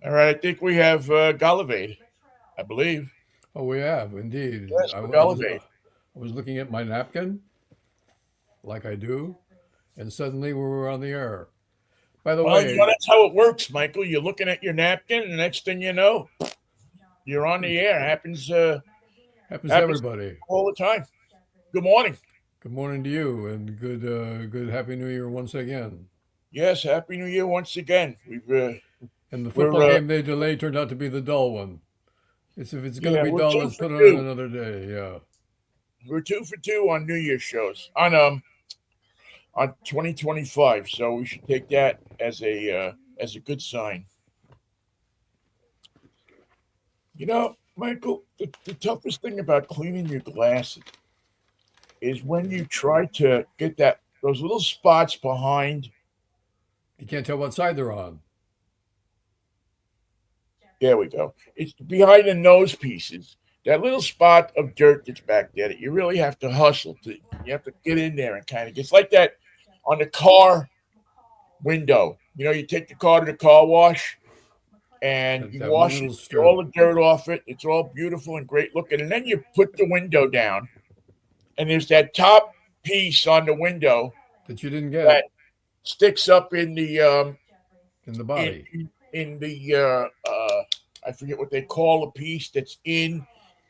All right, I think we have Galavade, I believe. Oh, we have indeed. Yes, I, for I was Galavade. I was looking at my napkin, like I do, and suddenly we were on the air. By the Well, way, that's how it works, Michael. You're looking at your napkin, and the next thing you know, you're on the air. happens to Happens everybody. all the time. Good morning. Good morning to you, and good Happy New Year once again. Yes, Happy New Year once again. And the We're football game they delayed turned out to be the dull one. If it's going to yeah, be we're dull, two let's for put it on two. another day. Yeah. We're 2 for 2 on New Year's shows on 2025. So we should take that as a good sign. Michael, the toughest thing about cleaning your glasses is when you try to get that those little spots behind. You can't tell what side they're on. There we go. It's behind the nose pieces. That little spot of dirt that's back there that you really have to hustle to. You have to get in there and kind of. It's like that on the car window. You take the car to the car wash and you That one wash it, little get all strip the dirt off it. It's all beautiful and great looking. And then you put the window down, and there's that top piece on the window that you didn't that get sticks up in the in the in body. in the I forget what they call the piece that's in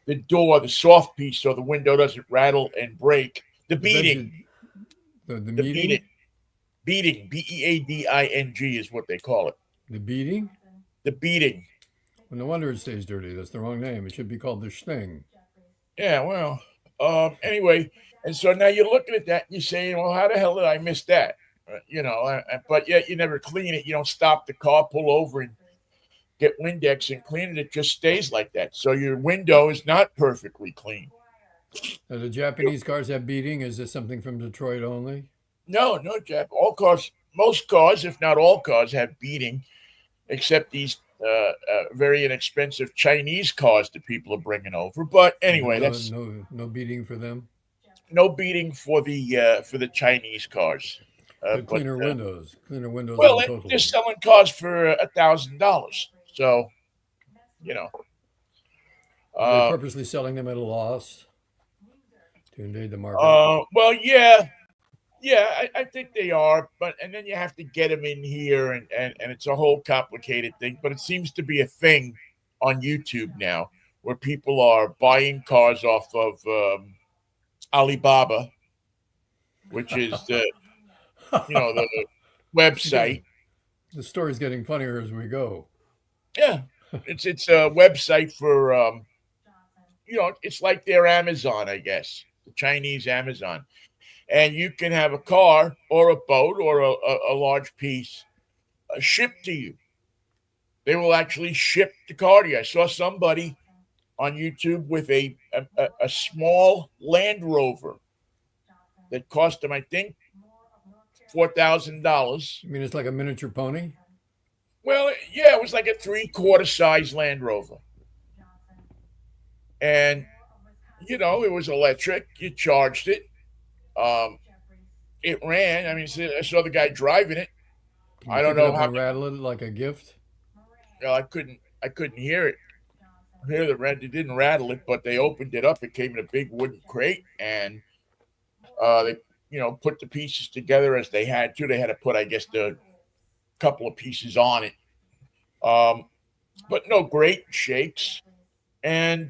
the door, the soft piece, so the window doesn't rattle and break. The The beading, veg, the the beading, meeting, beading is what they call it. the beating. The beading. Well, no wonder it stays dirty. That's the wrong name. It should be called the thing. Yeah, well, anyway, and so now you're looking at that and you're saying, well, how the hell did I miss that? But yet you never clean it. You don't stop the car, pull over, and get Windex and clean it. It just stays like that. So your window is not perfectly clean. Now, the Japanese cars have beating. Is this something from Detroit only? No, no, Jeff. All cars, most cars, if not all cars, have beating, except these very inexpensive Chinese cars that people are bringing over. But anyway, No, that's no beating for them. no beating for the Chinese cars. But But cleaner windows well, all they're total. selling cars for $1,000. So you know, Are they uh, purposely selling them at a loss to invade the market? well, yeah, yeah, I think they are, but and then you have to get them in here, and it's a whole complicated thing. But it seems to be a thing on YouTube now where people are buying cars off of Alibaba, which is the It's getting website. the story's getting funnier as we go. Yeah, it's a website for it's like their Amazon, I guess, the Chinese Amazon, and you can have a car or a boat or a large piece shipped to you. They will actually ship the car to you. I saw somebody on YouTube with a small Land Rover that cost them, I think, $4,000. I mean, it's like a miniature pony. Well, yeah, it was like a three-quarter size Land Rover, and it was electric. You charged it. Um, it ran. I mean, I saw the guy driving it. Can you I don't pick it know up how and many. rattle it like a gift? I couldn't hear it. Hear the red. It didn't rattle it, but they opened it up. It came in a big wooden crate, and they put the pieces together as they had to. They had to put, I guess, the couple of pieces on it. Um, but no great shakes. And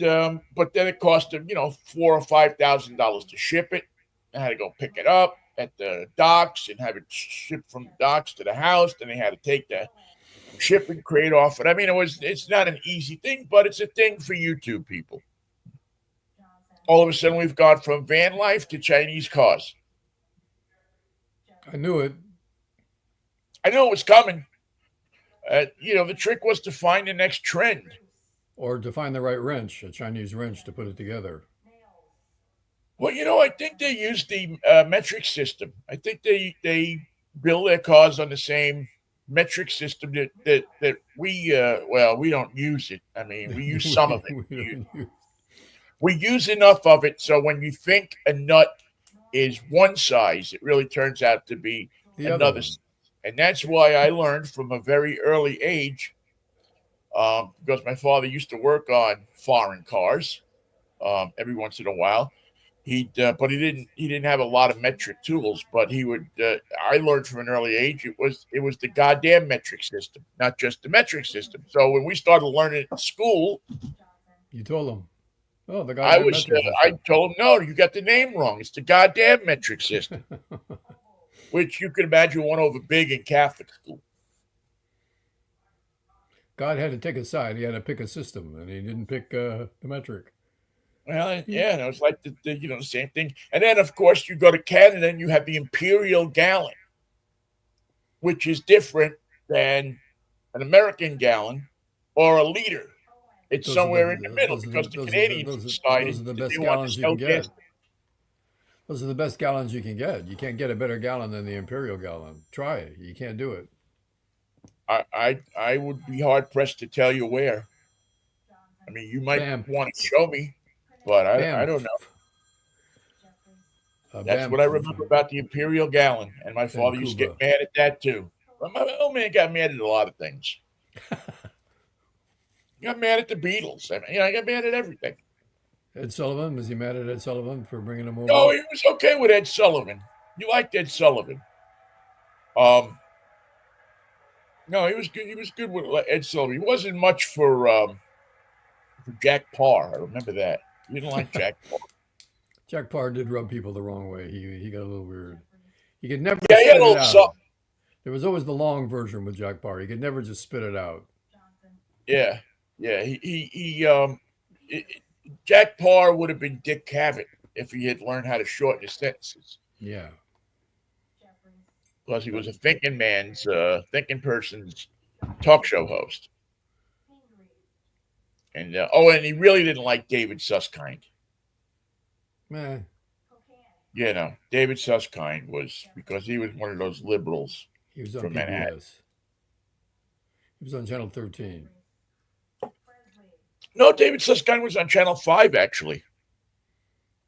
but then it cost them, $4,000 or $5,000 to ship it. I had to go pick it up at the docks and have it shipped from the docks to the house. Then they had to take the shipping crate off it. I mean, it's not an easy thing, but it's a thing for YouTube people. All of a sudden, we've gone from van life to Chinese cars. I knew it. I know it was coming. The trick was to find the next trend. Or to find the right wrench, a Chinese wrench to put it together. Well, I think they use the metric system. I think they build their cars on the same metric system that we don't use it. I mean, we use some of it. We don't use We use enough of it so when you think a nut is one size, it really turns out to be the other another. one. And that's why I learned from a very early age because my father used to work on foreign cars every once in a while. But he didn't have a lot of metric tools. But he would. I learned from an early age it was the goddamn metric system, not just the metric system. So when we started learning it in school, You told them, oh, the I goddamn was metric I system. told him, no, you got the name wrong. It's the goddamn metric system, which you can imagine went over big in Catholic school. God had to take a side. He had to pick a system, and he didn't pick the metric. Well, He, yeah, no, it's like the same thing. And then of course you go to Canada and you have the imperial gallon, which is different than an American gallon or a liter. It's those are somewhere in the the middle those are the because the those are the Canadians those are, decided those are the that they best wanted to gallons you sell can gas. get. Those are the best gallons you can get. You can't get a better gallon than the imperial gallon. Try it. You can't do it. I would be hard pressed to tell you where. I mean, you might want to Banff, show me, but I don't know. Banff, That's what Banff, I remember about the imperial gallon, and my father used to Vancouver. get mad at that too. But my old man got mad at a lot of things. He got mad at the Beatles. I mean, I got mad at everything. Ed Sullivan, was he mad at Ed Sullivan for bringing him No, over? he was okay with Ed Sullivan. You liked Ed Sullivan. Um, no, he was good. He was good with Ed Sullivan. He wasn't much for Jack Parr. I remember that. He didn't like Jack Parr. Jack Parr did rub people the wrong way. He got a little weird. He could never Yeah, he had a spit it little out. something. There was always the long version with Jack Parr. He could never just spit it out. Yeah, yeah. It, Jack Parr would have been Dick Cavett if he had learned how to shorten his sentences. Yeah. Plus, he was a thinking person's talk show host. And he really didn't like David Susskind. Man, David Susskind was because he was one of those liberals he was on from Manhattan. PBS. He was on Channel 13. No, David Susskind was on Channel 5, actually.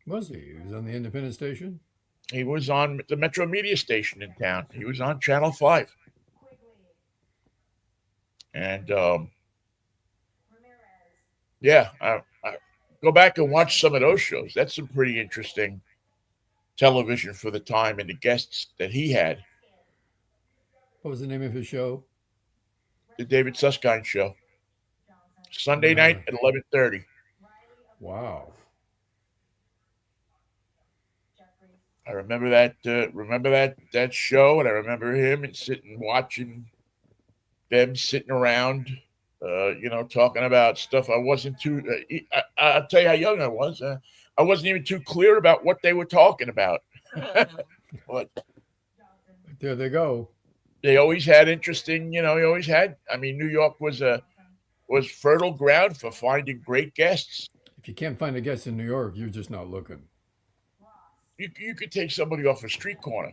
Was he? He was on the independent station? He was on the Metro Media station in town. He was on Channel 5. And yeah, I go back and watch some of those shows. That's some pretty interesting television for the time and the guests that he had. What was the name of his show? The David Susskind Show. Sunday night at 11:30. Wow. I remember that. That show, and I remember him and watching them sitting around, talking about stuff. I wasn't too. I'll tell you how young I was. I wasn't even too clear about what they were talking about. But There they go. they always had interesting. He always had. I mean, New York was fertile ground for finding great guests. If you can't find a guest in New York, you're just not looking. You could take somebody off a street corner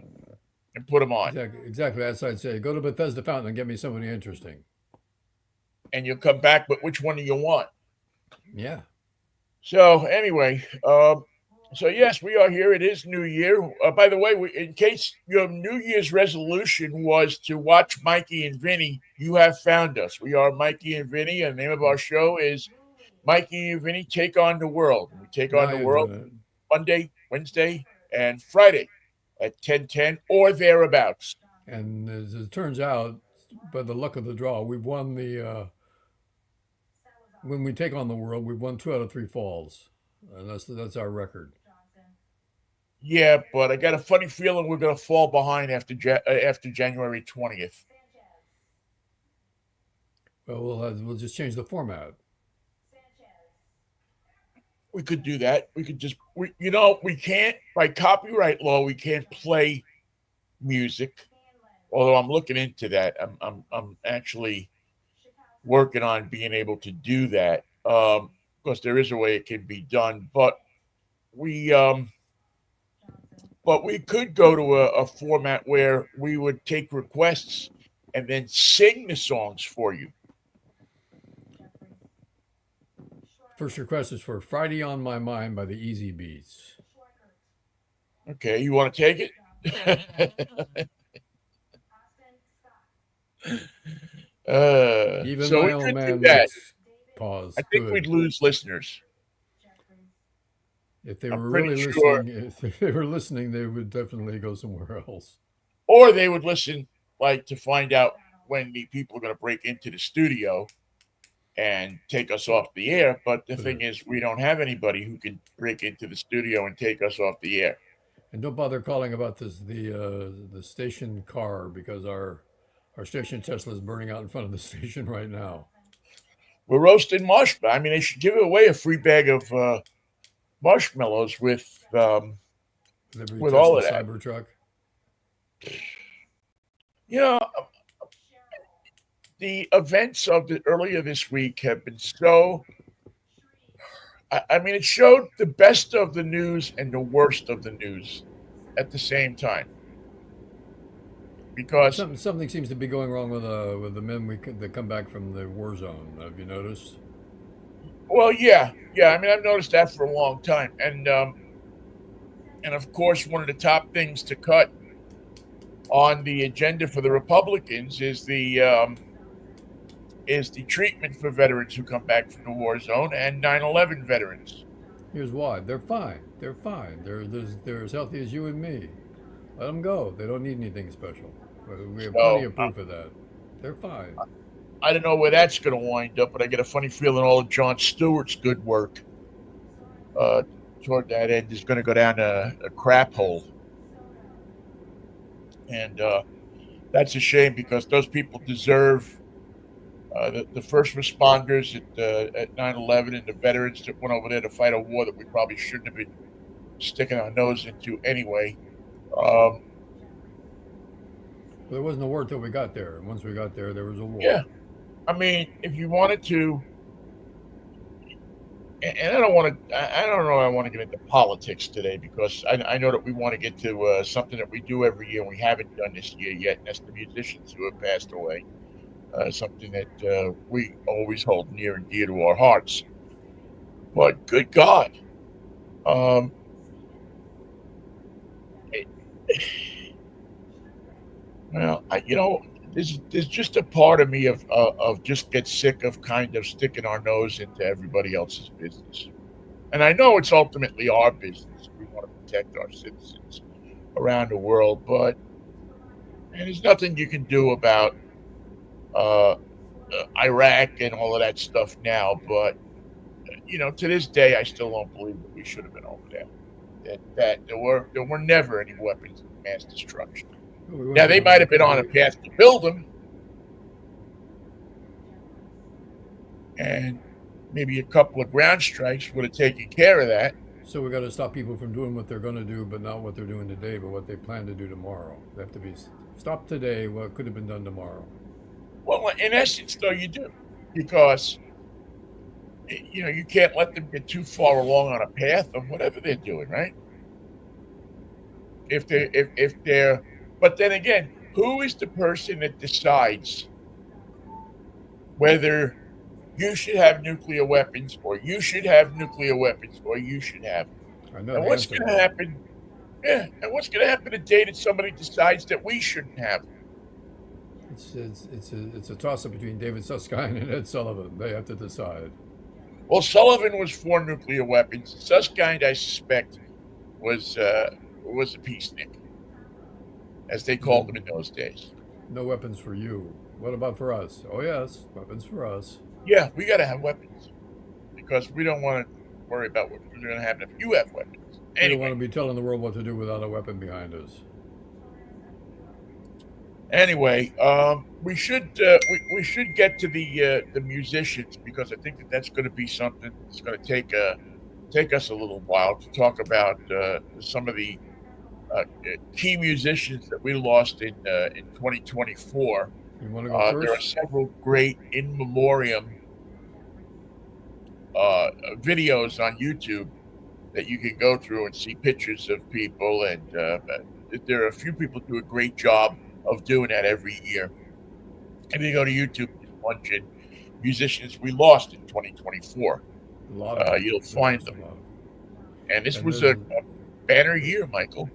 and put them on, Exactly. That's what I'd say. Go to Bethesda Fountain and get me somebody interesting. and you'll come back. But which one do you want? Yeah. So anyway, so yes, we are here. It is New Year. By the way, in case your New Year's resolution was to watch Mikey and Vinnie, you have found us. We are Mikey and Vinnie, and the name of our show is Mikey and Vinnie Take on the World. We take Now on the you're world doing it. Monday, Wednesday, and Friday at 10:10 or thereabouts. And as it turns out, by the luck of the draw, we've won the. When we take on the world, we've won 2 out of 3 falls, and that's our record. Yeah, but I got a funny feeling we're going to fall behind after January 20th. Well, we'll just change the format. We could do that. We could just we can't, by copyright law, we can't play music. Although I'm looking into that. I'm actually working on being able to do that. Because there is a way it can be done, but we could go to a format where we would take requests and then sing the songs for you. First request is for Friday on My Mind by the Easy Beats. Okay, you want to take it? Even So my we old could do man that. looks I pause. think we'd Good. lose listeners. If they I'm were pretty really sure, listening, if they were listening, they would definitely go somewhere else. or they would listen like to find out when the people are going to break into the studio and take us off the air. But the But thing is, we don't have anybody who can break into the studio and take us off the air. and don't bother calling about this the station car because our station Tesla is burning out in front of the station right now. We're roasting marshmallows. I mean, they should give away a free bag of marshmallows With every with all Tesla of that. Cybertruck. You know, the events of the earlier this week have been so. I mean, it showed the best of the news and the worst of the news at the same time. Yeah, Because, something seems to be going wrong with the men that come back from the war zone. Have you noticed? well, yeah. I mean, I've noticed that for a long time, and of course, one of the top things to cut on the agenda for the Republicans is the treatment for veterans who come back from the war zone and 9/11 veterans. Here's why: they're fine. They're fine. They're as healthy as you and me. Let them go. They don't need anything special. We have plenty So of proof of that. They're fine. I don't know where that's going to wind up, but I get a funny feeling all of Jon Stewart's good work uh, toward that end is going to go down a crap hole, and that's a shame because those people deserve the first responders at 9/11 and the veterans that went over there to fight a war that we probably shouldn't have been sticking our nose into anyway. Um, There wasn't a war till we got there. And once we got there, there was a yeah, war. I mean, if you wanted to, and I don't want to, I don't know, I want to get into politics today because I know that we want to get to something that we do every year and we haven't done this year yet, and that's the musicians who have passed away. Something that we always hold near and dear to our hearts. But good God, um, it, well, there's just a part of me of just get sick of kind of sticking our nose into everybody else's business. And I know it's ultimately our business. We want to protect our citizens around the world, but and there's nothing you can do about uh, Iraq and all of that stuff now. But to this day, I still don't believe that we should have been over there. That there were never any weapons of mass destruction. But we went Now to they the might wrong have been on a country. path to build them, and maybe a couple of ground strikes would have taken care of that. So we got to stop people from doing what they're going to do, but not what they're doing today, but what they plan to do tomorrow. They have to be stopped today. What could have been done tomorrow? Well, in essence, though, you do because you can't let them get too far along on a path of whatever they're doing, right? If they're, but then again, who is the person that decides whether you should have nuclear weapons or you should have nuclear weapons or you should have them? I know And the what's answer going to though. happen? Yeah, and what's going to happen the day that somebody decides that we shouldn't have them? It's a toss up between David Susskind and Ed Sullivan. They have to decide. Well, Sullivan was for nuclear weapons. Susskind, I suspect, was a peacenik, as they He said, called them in those days. "No weapons for you. What about for us? Oh yes, weapons for us." Yeah, we got to have weapons because we don't want to worry about what's going to happen if you have weapons. We don't want to Anyway, be telling the world what to do without a weapon behind us. we should get to the musicians because I think that that's going to be something that's going to take us a little while to talk about some of the key musicians that we lost in 2024. You want to go There are first? several great in memoriam uh, videos on YouTube that you can go through and see pictures of people, and there are a few people who do a great job of doing that every year. If you go to YouTube, just punch in musicians we lost in 2024, A lot of them. you'll We find lost a them. lot. And this And was there's a an banner year, Michael.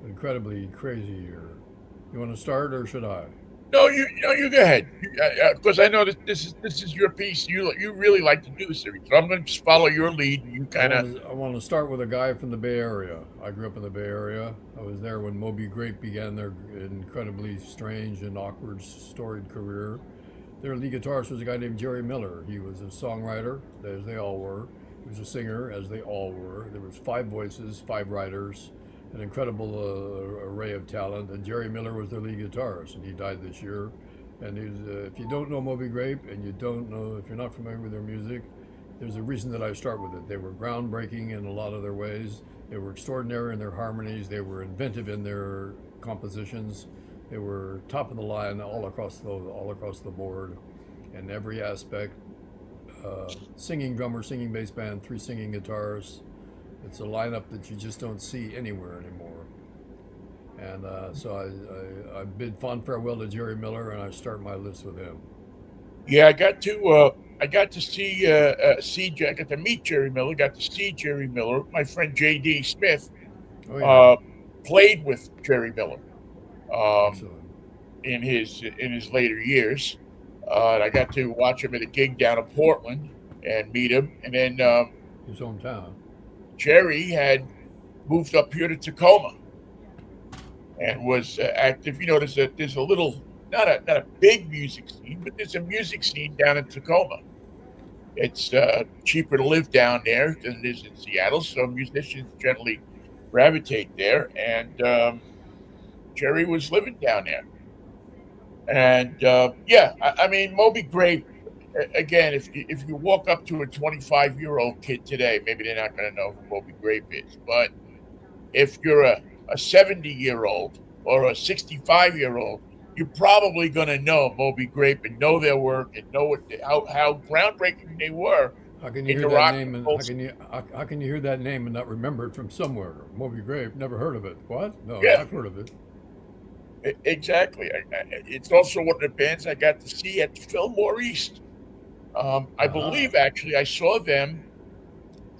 incredibly crazy year. You want to start or should I? No, you go ahead. Because I know that this is your piece. You really like to do this series, so I'm going to just follow your lead, and you kind of. I want to start with a guy from the Bay Area. I grew up in the Bay Area. I was there when Moby Grape began their incredibly strange and awkward, storied career. Their lead guitarist was a guy named Jerry Miller. He was a songwriter, as they all were. He was a singer, as they all were. There was five voices, five writers, an incredible array of talent. And Jerry Miller was their lead guitarist, and he died this year. And he was, if you don't know Moby Grape, and you don't know, if you're not familiar with their music, there's a reason that I start with it. They were groundbreaking in a lot of their ways. They were extraordinary in their harmonies. They were inventive in their compositions. They were top of the line all across the board, in every aspect. Singing drummer, singing bass band, three singing guitars. It's a lineup that you just don't see anywhere anymore. And I bid fond farewell to Jerry Miller, and I start my list with him. Yeah, I got to I got to meet Jerry Miller. Got to see Jerry Miller. My friend J.D. Smith Oh yeah, uh, played with Jerry Miller um, excellent. in his later years. And I got to watch him at a gig down in Portland and meet him. And then His hometown. Jerry had moved up here to Tacoma and was active. You know, there's a little not a big music scene, but there's a music scene down in Tacoma. It's cheaper to live down there than it is in Seattle, so musicians generally gravitate there. And Jerry was living down there, and yeah, I mean Moby Grape. Again, if you walk up to a 25-year-old kid today, maybe they're not going to know who Moby Grape is. But if you're a 70-year-old or a 65-year-old, you're probably going to know Moby Grape and know their work and know how groundbreaking they were How can you in hear the that rock and name and roll. how can you hear that name and not remember it from somewhere? Moby Grape, never heard of it. What? No, Yeah, I've heard of it. exactly. It's also one of the bands I got to see at the Fillmore East. I Aha. believe actually I saw them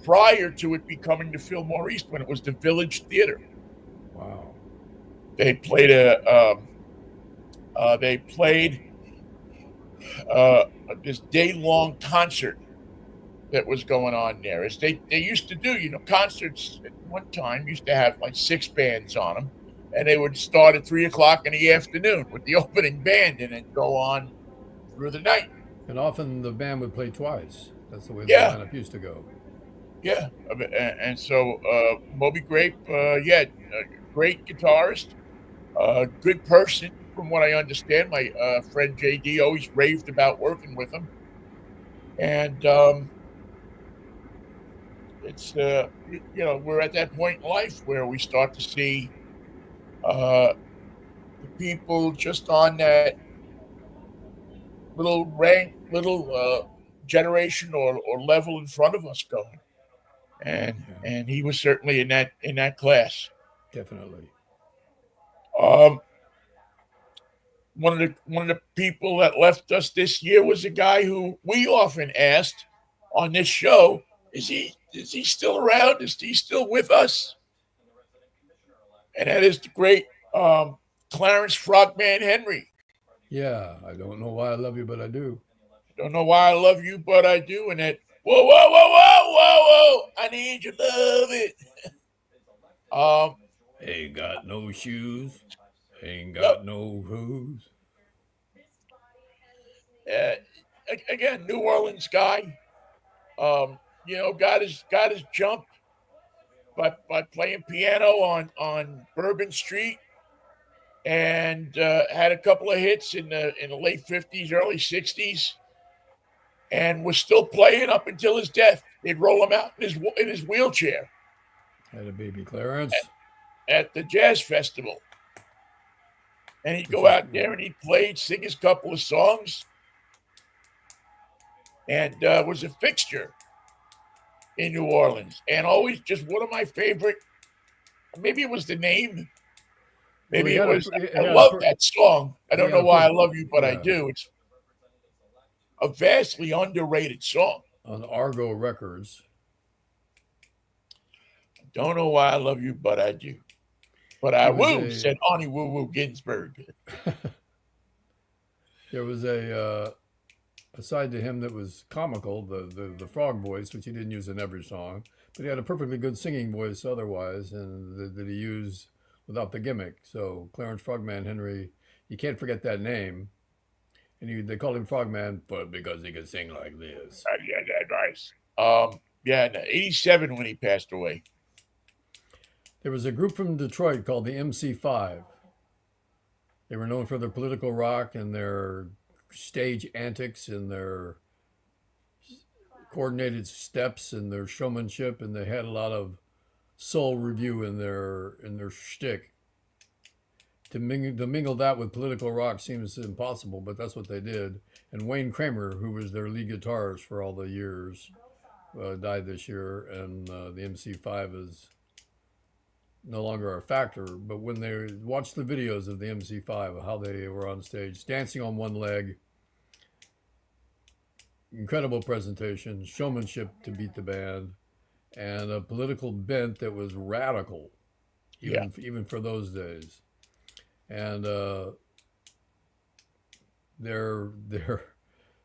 prior to it becoming the Fillmore East when it was the Village Theater. Wow. They played they played uh, this day long concert that was going on there. As they used to do, you know, concerts at one time used to have like six bands on them, and they would start at 3 o'clock in the afternoon with the opening band, and then go on through the night. And often the band would play twice. That's the way the Yeah, lineup used to go. yeah. And so Moby Grape, yeah, great guitarist, good person from what I understand. My friend JD always raved about working with him, and it's you know, we're at that point in life where we start to see uh, the people just on that little generation or level in front of us going, Yeah, and he was certainly in that class. definitely. Um, one of the people that left us this year was a guy who we often asked on this show, is he still around? Is he still with us? And that is the great Clarence Frogman Henry. Yeah, I don't know why I love you, but I do. Don't know why I love you, but I do. And that whoa whoa whoa whoa whoa whoa, I need your love it. Um, Ain't got no shoes, ain't yep. got no shoes. Uh, Again, New Orleans guy. You know, got his jump by playing piano on Bourbon Street, and had a couple of hits in the late '50s, early '60s, and was still playing up until his death. They'd roll him out in his wheelchair Had a baby at, Clarence, at the jazz festival, and he'd which go is out there and he'd play, sing his couple of songs, and was a fixture in New Orleans, and always just one of my favorite. Maybe it was the name. well, Maybe it was. he I had love that song. I he don't had know a why I love you, but I yeah do. It's a vastly underrated song. on Argo Records. Don't know why I love you, but I do. But I He was woo, a said Ani Woo Woo Ginsburg. There was a side to him that was comical, the frog voice, which he didn't use in every song, but he had a perfectly good singing voice otherwise, and that he used without the gimmick. So Clarence Frogman Henry, you can't forget that name. And they called him Frogman, but because he could sing like this. Yeah, that nice. Yeah, in '87 when he passed away. There was a group from Detroit called the MC5. They were known for their political rock and their stage antics and their coordinated steps and their showmanship, and they had a lot of soul review in their shtick. To mingle that with political rock seems impossible, but that's what they did. And Wayne Kramer, who was their lead guitarist for all the years, died this year, and the MC5 is no longer a factor. But when they watched the videos of the MC5, how they were on stage, dancing on one leg, incredible presentation, showmanship to beat the band, and a political bent that was radical, Yeah, even for those days. And their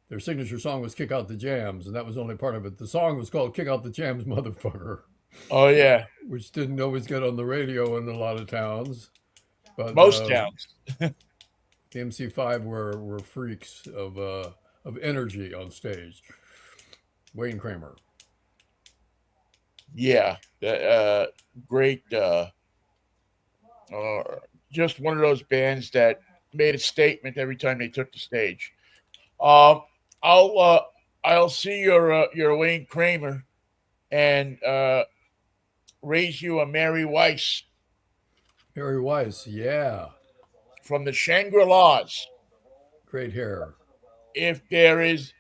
their signature song was "Kick Out the Jams," and that was only part of it. The song was called "Kick Out the Jams, Motherfucker," oh yeah, which didn't always get on the radio in a lot of towns. But most towns. the MC5 were freaks of energy on stage. Wayne Kramer. Yeah, great. Uh, just one of those bands that made a statement every time they took the stage. Um, I'll I'll see your Wayne Kramer and raise you a Mary Weiss Harry Weiss, yeah, from the Shangri La's. great hair. If there is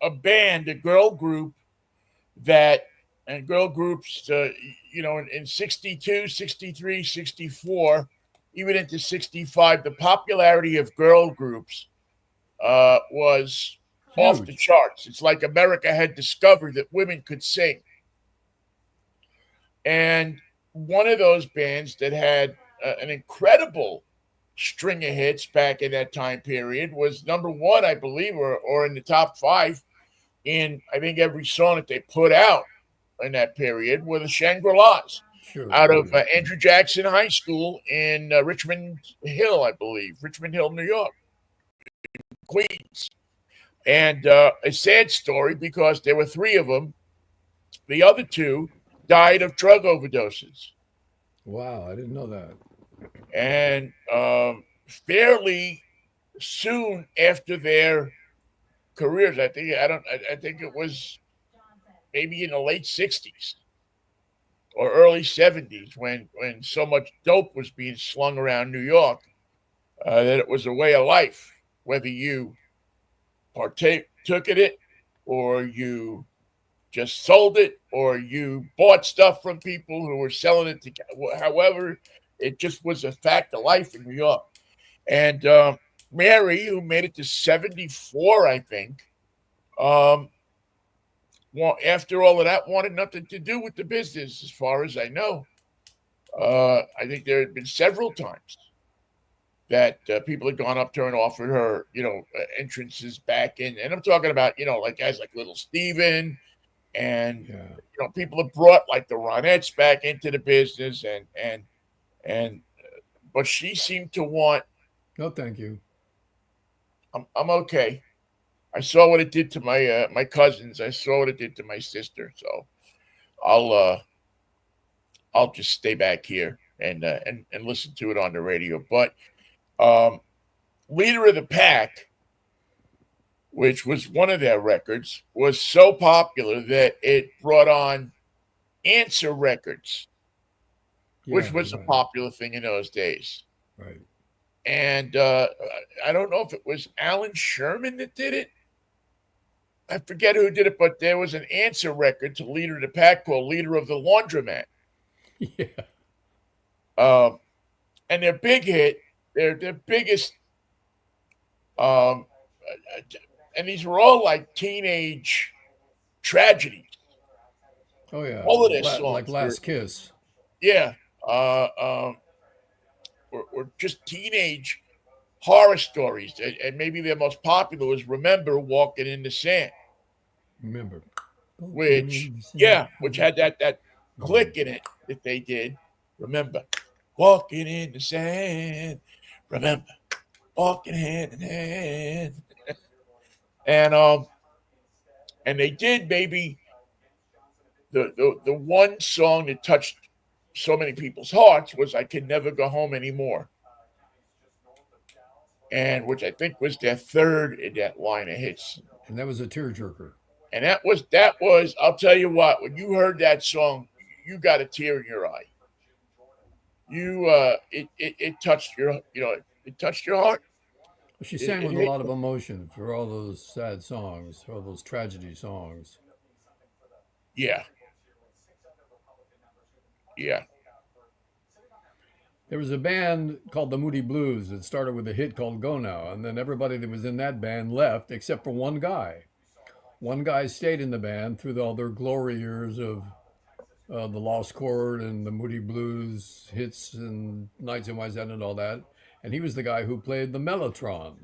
a band, a girl group that, and girl groups, in 62, 63, 64, even into 65, the popularity of girl groups was off the Huge. charts. It's like America had discovered that women could sing. And one of those bands that had an incredible string of hits back in that time period was number one, I believe, or in the top five in, I think, every song that they put out in that period were the Shangri La's Sure. out Oh of yeah. Andrew Jackson High School in Richmond Hill, I believe, Richmond Hill, New York, Queens. And a sad story because there were three of them. The other two died of drug overdoses. Wow, I didn't know that. And fairly soon after their careers, I think it was maybe in the late '60s or early '70s when so much dope was being slung around New York that it was a way of life, whether you took in it or you just sold it or you bought stuff from people who were selling it to. However, it just was a fact of life in New York. And Mary, who made it to 74, I think, um, after all of that, wanted nothing to do with the business, as far as I know. I think there had been several times that people had gone up to her and offered her, entrances back in. And I'm talking about, like guys like Little Steven and, Yeah. people have brought like the Ronettes back into the business and, but she seemed to want, No, thank you. I'm okay. I saw what it did to my cousins. I saw what it did to my sister. So I'll uh, I'll just stay back here and listen to it on the radio. But um, Leader of the Pack, which was one of their records, was so popular that it brought on Answer Records, which Yeah. was a Right. popular thing in those days. Right. And I don't know if it was Alan Sherman that did it. I forget who did it, but there was an answer record to Leader of the Pack called Leader of the Laundromat. Yeah. Um, and their big hit, their biggest, um, and these were all like teenage tragedies. Oh yeah. All of their Like songs were, Last Kiss. yeah, uh, um, were just teenage horror stories, and maybe their most popular was "Remember Walking in the Sand," Remember, walking which in the sand. yeah, which had that Mm. click in it that they did. Remember, walking in the sand. Remember, walking hand in hand, and and they did maybe the one song that touched so many people's hearts was "I Can Never Go Home Anymore," and which I think was their third in that line of hits. And that was a tearjerker. And that was I'll tell you what, when you heard that song, you got a tear in your eye. It touched your it touched your heart. She It, sang it with a hit lot of you. emotion for all those sad songs, all those tragedy songs. Yeah, yeah, There was a band called the Moody Blues that started with a hit called Go Now, and then everybody that was in that band left except for one guy. One guy stayed in the band through all their glory years of the Lost Chord and the Moody Blues hits and Nights in Wise End and all that. And he was the guy who played the Mellotron,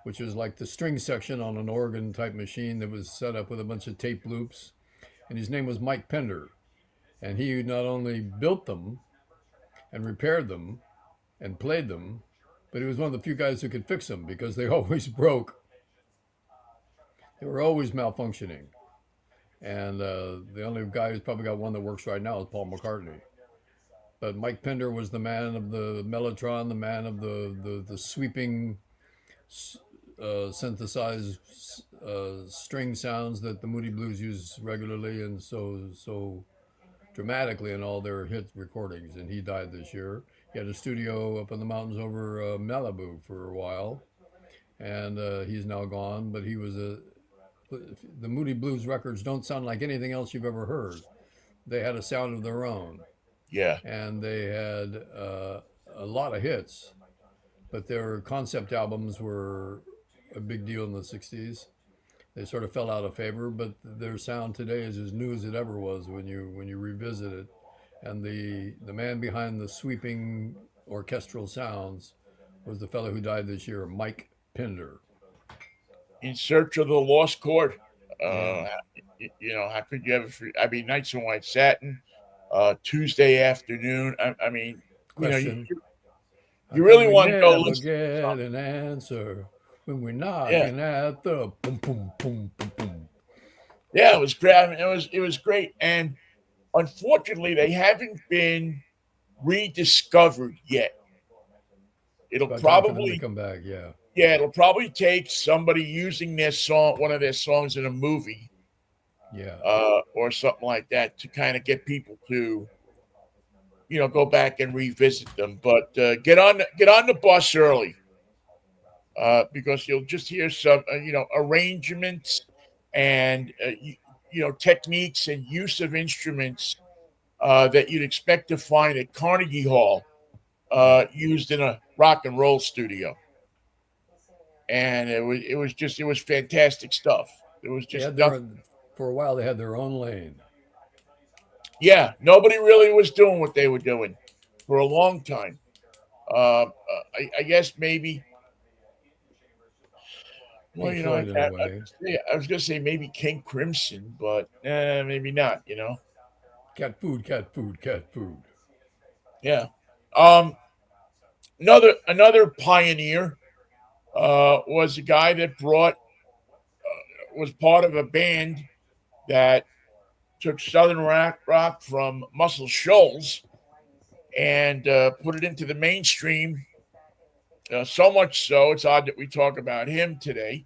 which was like the string section on an organ type machine that was set up with a bunch of tape loops. And his name was Mike Pender. And he not only built them and repaired them and played them, but he was one of the few guys who could fix them because they always broke. They were always malfunctioning. And the only guy who's probably got one that works right now is Paul McCartney. But Mike Pender was the man of the Mellotron, the man of the sweeping synthesized string sounds that the Moody Blues use regularly and so dramatically in all their hit recordings. And he died this year. He had a studio up in the mountains over Malibu for a while, and he's now gone. But he was a the Moody Blues records don't sound like anything else you've ever heard. They had a sound of their own, yeah. and they had a lot of hits. But their concept albums were a big deal in the '60s. They sort of fell out of favor, but their sound today is as new as it ever was when you revisit it. And the man behind the sweeping orchestral sounds was the fellow who died this year, Mike Pender. In Search of the Lost Chord. Yeah. Uh, how could you ever? I mean, Nights in White Satin, Tuesday afternoon. I mean, Question: How you come really we want to go never listen to the song. get an answer when we're Yeah, knocking at the boom boom boom boom boom? yeah, it was great. I mean, it was great, and unfortunately, they haven't been rediscovered yet. It's It'll about time for them to probably, come back. Yeah. yeah, it'll probably take somebody using their song, one of their songs in a movie, Yeah. or something like that, to kind of get people to go back and revisit them. But get on the bus early, because you'll just hear some arrangements and techniques and use of instruments that you'd expect to find at Carnegie Hall, Yeah. used in a rock and roll studio. And it was fantastic stuff. It was They just had their nothing. for a while. They had their own lane. Yeah, nobody really was doing what they were doing for a long time. I guess maybe. Well, Pink Floyd in a way. I was gonna say maybe King Crimson, but maybe not. Cat food, cat food, cat food. Yeah. Um, another pioneer was a guy that was part of a band that took Southern rock from Muscle Shoals and put it into the mainstream. So much so, it's odd that we talk about him today,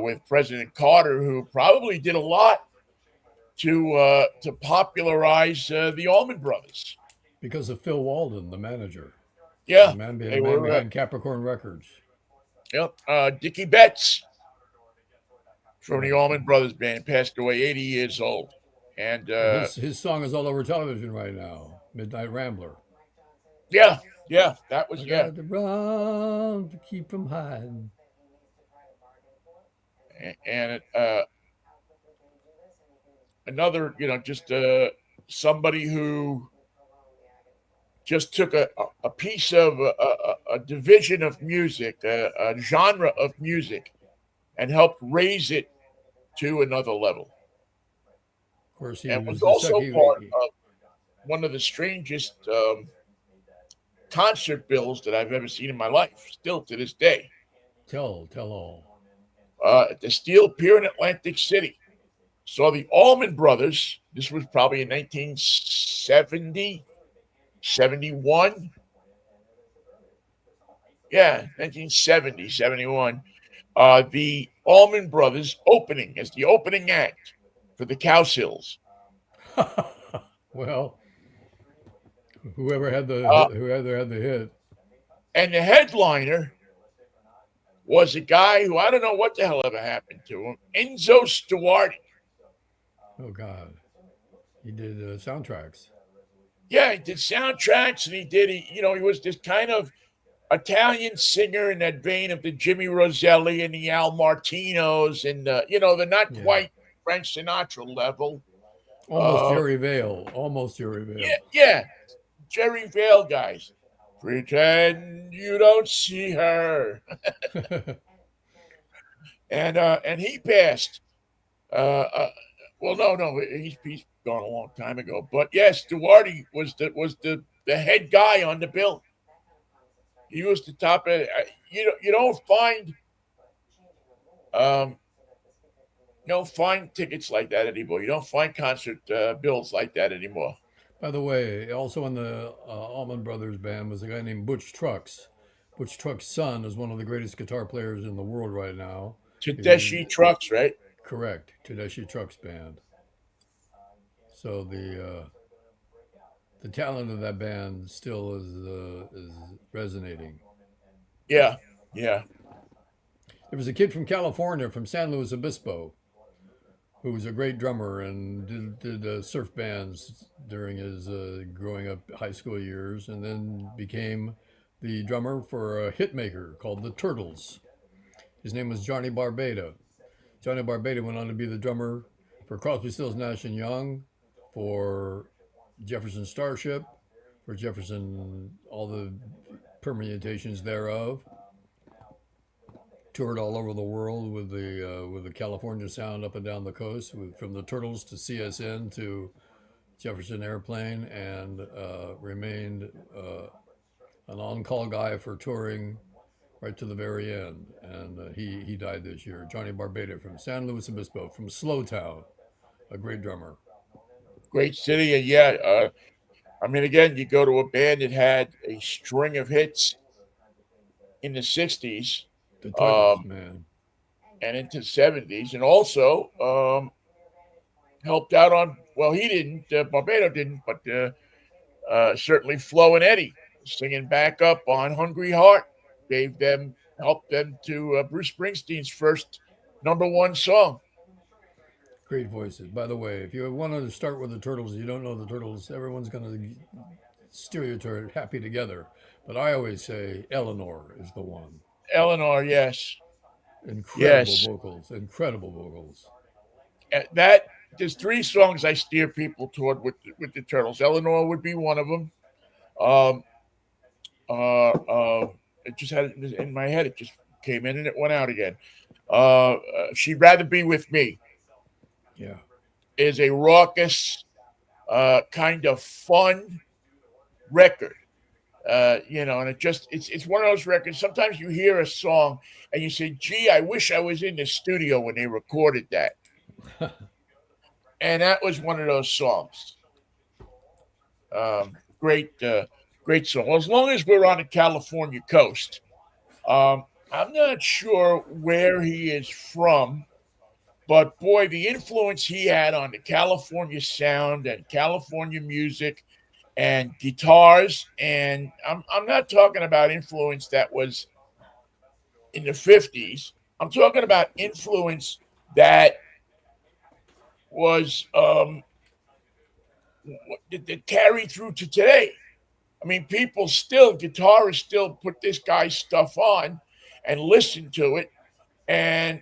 with President Carter, who probably did a lot to popularize the Allman Brothers. Because of Phil Walden, the manager, Yeah, the they man were. behind Capricorn Records. Yep, Dickie Betts from the Right. Allman Brothers Band passed away, 80 years old, and Well, his song is all over television right now. Midnight Rambler. yeah, yeah, that was I yeah, got to run to keep from hiding. and another, just somebody who just took a piece of a division of music, a genre of music, and helped raise it to another level. Of course, he And was was the also part second. of one of the strangest concert bills that I've ever seen in my life, still to this day. Tell all. At the Steel Pier in Atlantic City. Saw the Allman Brothers. This was probably in 1970, 71. Yeah, 1970, 71. The Allman Brothers opening as the opening act for the Cowsills. Well, Uh, whoever had the hit. and the headliner was a guy who I don't know what the hell ever happened to him, Enzo Stuardi. Oh God, he did soundtracks. Yeah, he did soundtracks and he was this kind of Italian singer in that vein of the Jimmy Roselli and the Al Martinos and, the not Yeah, quite Frank Sinatra level. almost Uh, Jerry Vale. Almost Jerry Vale. yeah, Jerry Vale guys. Pretend you don't see her. And he passed. Uh, uh, well, no, he's gone a long time ago. But yes, Duarte was the head guy on the bill. He was the top. You don't find um, tickets like that anymore. You don't find concert bills like that anymore. By the way, also in the Allman Brothers band was a guy named Butch Trucks. Butch Trucks' son is one of the greatest guitar players in the world right now. He's in, Tedeschi trucks, right? correct, Tedeschi Trucks band. So the talent of that band still is resonating. Yeah, yeah. There was a kid from California, from San Luis Obispo, who was a great drummer and did surf bands during his growing up high school years, and then became the drummer for a hit maker called the Turtles. His name was Johnny Barbada. Johnny Barbada went on to be the drummer for Crosby, Stills, Nash and Young, for Jefferson Starship, for Jefferson, all the permutations thereof. Toured all over the world with the California sound up and down the coast, from the Turtles to CSN to Jefferson Airplane, and remained an on-call guy for touring right to the very end. And he died this year. Johnny Barbada from San Luis Obispo, from Slowtown, a great drummer. Great city, and yeah. I mean, again, you go to a band that had a string of hits in the '60s, The Turtles, um, man. and into the '70s, and also helped out on. Well, he didn't. Barbado didn't, but certainly Flo and Eddie singing back up on "Hungry Heart" helped them to Bruce Springsteen's first #1 song. Great voices. By the way, if you want to start with the Turtles, you don't know the Turtles, everyone's going to steer you to Happy Together. But I always say Eleanor is the one. Eleanor, yes, Incredible yes. vocals, incredible vocals. That there's three songs I steer people toward with the Turtles. Eleanor would be one of them. Um, it just had it in my head. It just came in and it went out again. She'd rather be with me Yeah. is a raucous, kind of fun record. And it's one of those records. Sometimes you hear a song and you say, "Gee, I wish I was in the studio when they recorded that." And that was one of those songs. Great song. Well, as long as we're on the California coast, I'm not sure where he is from, but boy, the influence he had on the California sound and California music and guitars, and I'm not talking about influence that was in the '50s. I'm talking about influence that was that carried through to today. I mean, guitarists still put this guy's stuff on and listen to it and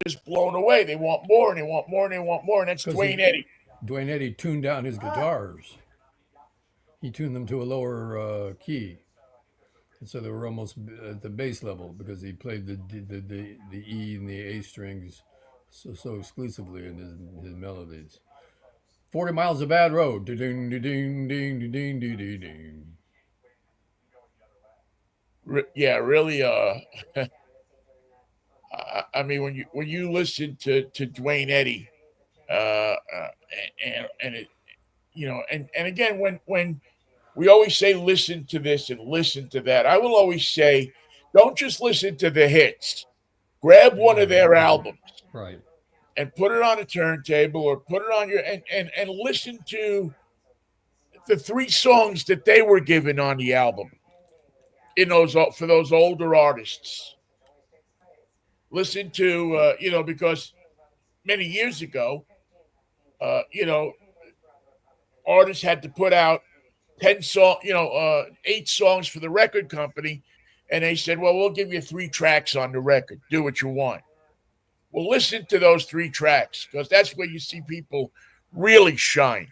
just blown away. They want more and they want more and they want more. And that's Because Dwayne Eddy. Dwayne Eddy tuned down his guitars. He tuned them to a lower key, and so they were almost at the bass level because he played the E and the A strings so exclusively in his melodies. 40 miles of bad road. Ding, ding, ding, ding, ding, ding, ding, ding. Yeah, really. I mean, when you listen to Dwayne Eddy, and it, and again, when we always say listen to this and listen to that, I will always say, don't just listen to the hits. Grab one of their albums Right. and put it on a turntable or put it on your and listen to the three songs that they were given on the album in those for those older artists. Listen to because many years ago, uh, you know, artists had to put out 8 songs for the record company, and they said, "Well, we'll give you 3 tracks on the record. Do what you want." Well, listen to those 3 tracks because that's where you see people really shine.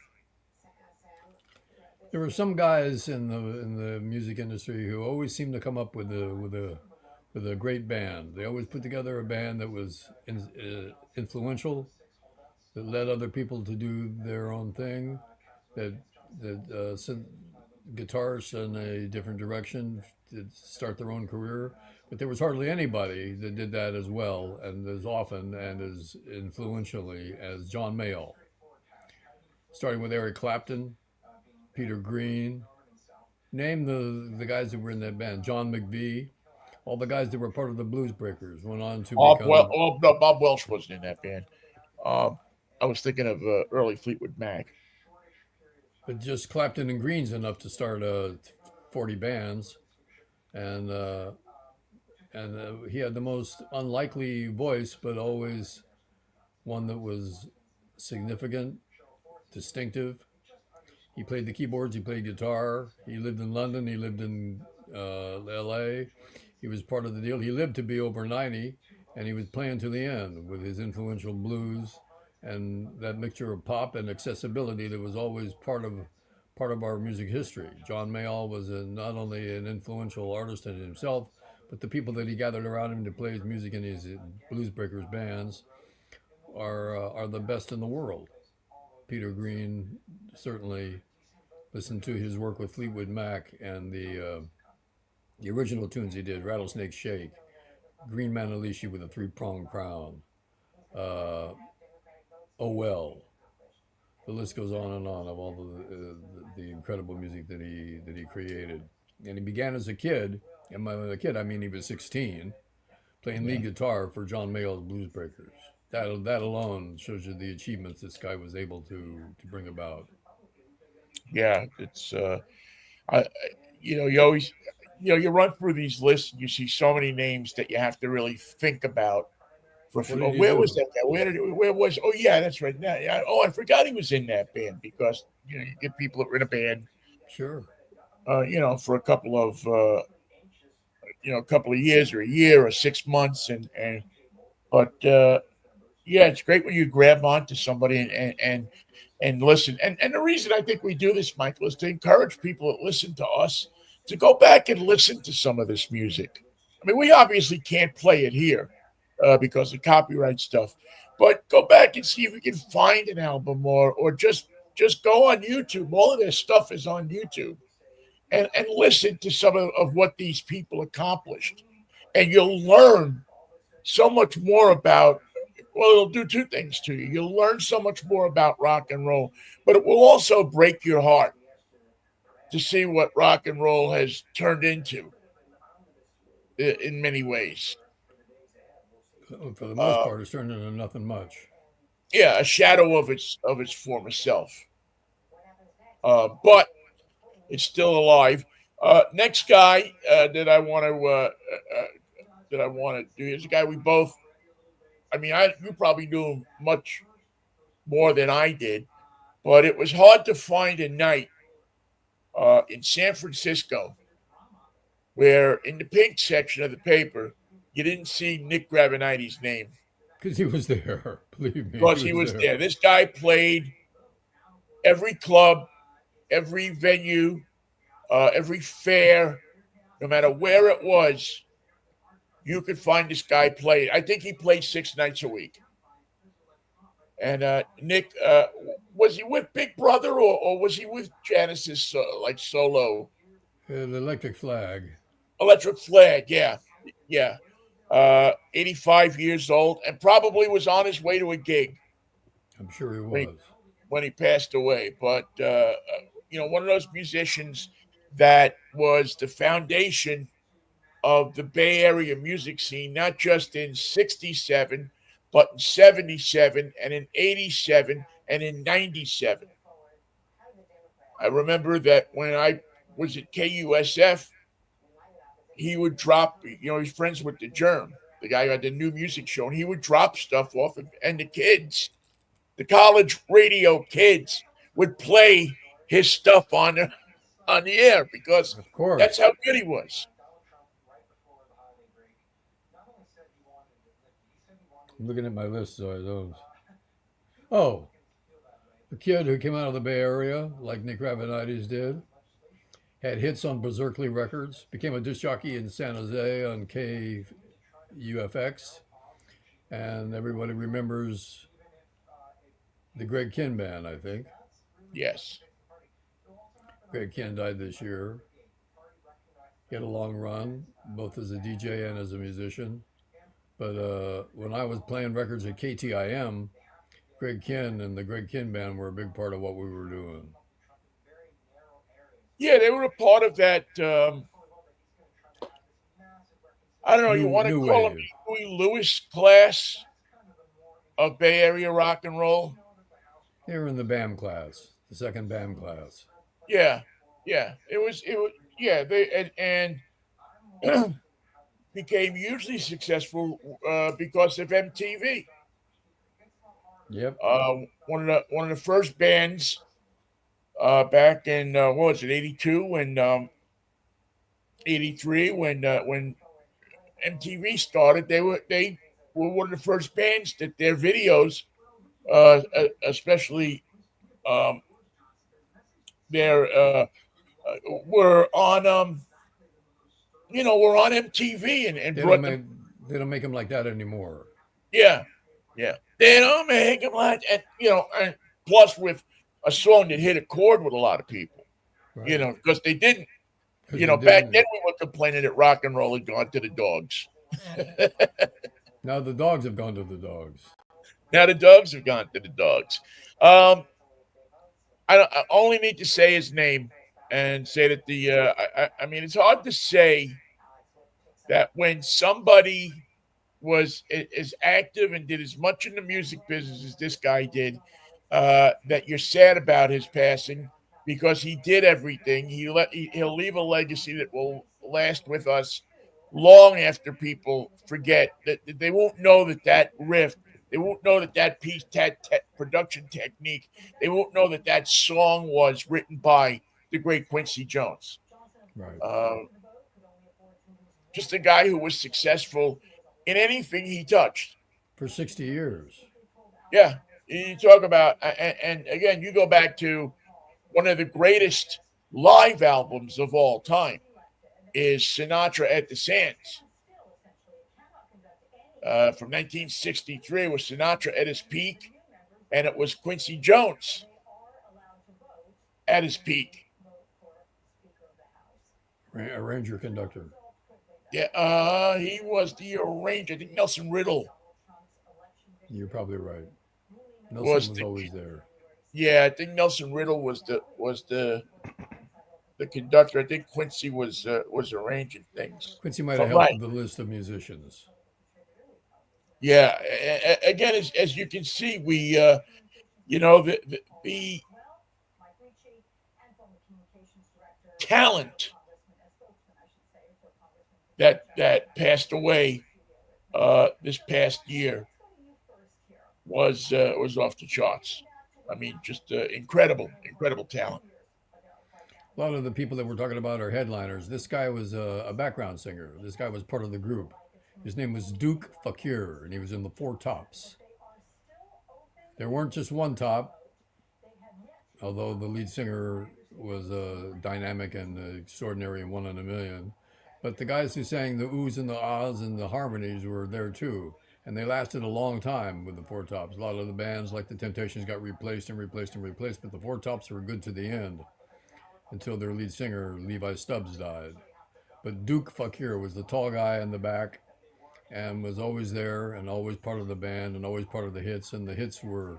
There were some guys in the music industry who always seemed to come up with a great band. They always put together a band that was influential, that led other people to do their own thing, that sent guitarists in a different direction to start their own career. But there was hardly anybody that did that as well and as often and as influentially as John Mayall. Starting with Eric Clapton, Peter Green, name the guys that were in that band. John McVie, all the guys that were part of the Blues Breakers went on to become. No, Bob Welsh wasn't in that band. Um, I was thinking of early Fleetwood Mac. But just Clapton and Green's enough to start 40 bands, and he had the most unlikely voice, but always one that was significant, distinctive. He played the keyboards, he played guitar. He lived in London, he lived in L.A. He was part of the deal. He lived to be over 90, and he was playing to the end with his influential blues and that mixture of pop and accessibility that was always part of our music history. John Mayall was not only an influential artist in himself, but the people that he gathered around him to play his music in his Blues Breakers bands are the best in the world. Peter Green certainly listened to his work with Fleetwood Mac and the original tunes he did, Rattlesnake Shake, Green Manalishi with a three-pronged crown, uh, Oh Well. The list goes on and on of all the incredible music that he created. And he began as a kid, and by a kid I mean he was 16, playing Yeah, lead guitar for John Mayall's Blues Breakers. That alone shows you the achievements this guy was able to bring about. yeah. It's I you always you run through these lists and you see so many names that you have to really think about. What did Oh, he where was do? that guy? Where was? Oh, yeah, that's right. Now, yeah. Oh, I forgot he was in that band because you get people that were in a band, Sure. for a couple of years or a year or 6 months, and but yeah, it's great when you grab onto somebody and listen. And the reason I think we do this, Michael, is to encourage people that listen to us to go back and listen to some of this music. I mean, we obviously can't play it here because of copyright stuff, but go back and see if you can find an album or just go on YouTube. All of their stuff is on YouTube and listen to some of what these people accomplished, and you'll learn so much more about. Well, it'll do 2 things to you. You'll learn so much more about rock and roll, but it will also break your heart to see what rock and roll has turned into in many ways. For the most Uh, part, it's turned into nothing much. yeah, a shadow of its former self. But it's still alive. Next guy that I want to do is a guy we both. I mean, you probably knew him much more than I did, but it was hard to find a night in San Francisco where in the pink section of the paper you didn't see Nick Gravenites' name Because he was there. Believe me, he because he was was there. there. This guy played every club every venue, every fair, no matter where it was, you could find this guy play. I think he played 6 nights a week. And Nick, was he with Big Brother or was he with Genesis like solo? The Electric Flag. Electric Flag, yeah, yeah. 85 years old and probably was on his way to a gig I'm sure he when he, was. when he passed away. But one of those musicians that was the foundation of the Bay Area music scene, not just in '67, but in '77 and in '87 and in '97. I remember that when I was at KUSF, he would drop, he's friends with the Germ, the guy who had the new music show, and he would drop stuff off, and the kids, the college radio kids, would play his stuff on the air because Of that's course. how good he was. I'm looking at my list, so I don't. Oh, a kid who came out of the Bay Area, like Nick Ravenides did, had hits on Berserkly Records, became a disc jockey in San Jose on KUFX, and everybody remembers the Greg Kihn band, I think. Yes. Greg Kihn died this year. He had a long run, both as a DJ and as a musician. But when I was playing records at KTIM, Greg Kihn and the Greg Kihn band were a big part of what we were doing. Yeah, they were a part of that. I don't know. You want to New call them wave. Huey Lewis class of Bay Area rock and roll? They were in the BAM class, the second BAM class. Yeah, yeah. It was. Yeah, they and became hugely successful because of MTV. Yep. One of the first bands back in what was it, '82 and '83 when MTV started. They were one of the first bands that their videos, especially um, their were on were on MTV and They don't brought them. make they don't make them like that anymore. Yeah, yeah. They don't make them like and and plus with a song that hit a chord with a lot of people. Right. Because they didn't. Because they Back then didn't. we were complaining that rock and roll had gone to the dogs. Now the dogs have gone to the dogs. Now the dogs have gone to the dogs. Um, I only need to say his name and say that I mean, it's hard to say that when somebody was as active and did as much in the music business as this guy did, that you're sad about his passing because he did everything. He'll leave a legacy that will last with us long after people forget that they won't know that riff, they won't know that piece, that production technique, they won't know that song was written by the great Quincy Jones. Right. Um, just a guy who was successful in anything he touched. For 60 years. Yeah, you talk about, and again, you go back to one of the greatest live albums of all time is Sinatra at the Sands from 1963 with Sinatra at his peak, and it was Quincy Jones at his peak. Arranger conductor. Yeah, he was the arranger. I think Nelson Riddle You're probably right. Nelson was was the. always there. Yeah, I think Nelson Riddle was the conductor. I think Quincy was arranging things. Quincy might If have I'm helped right. with the list of musicians. Yeah. Again, as you can see, we the talent that passed away this past year was off the charts. I mean, just incredible talent. A lot of the people that we're talking about are headliners. This guy was a background singer. This guy was part of the group. His name was Duke Fakir, and he was in the Four Tops. There weren't just one top, although the lead singer was dynamic and extraordinary and one in a million. But the guys who sang the oohs and the ahs and the harmonies were there too. And they lasted a long time with the Four Tops. A lot of the bands, like the Temptations, got replaced and replaced and replaced, but the Four Tops were good to the end until their lead singer, Levi Stubbs, died. But Duke Fakir was the tall guy in the back and was always there and always part of the band and always part of the hits. And the hits were,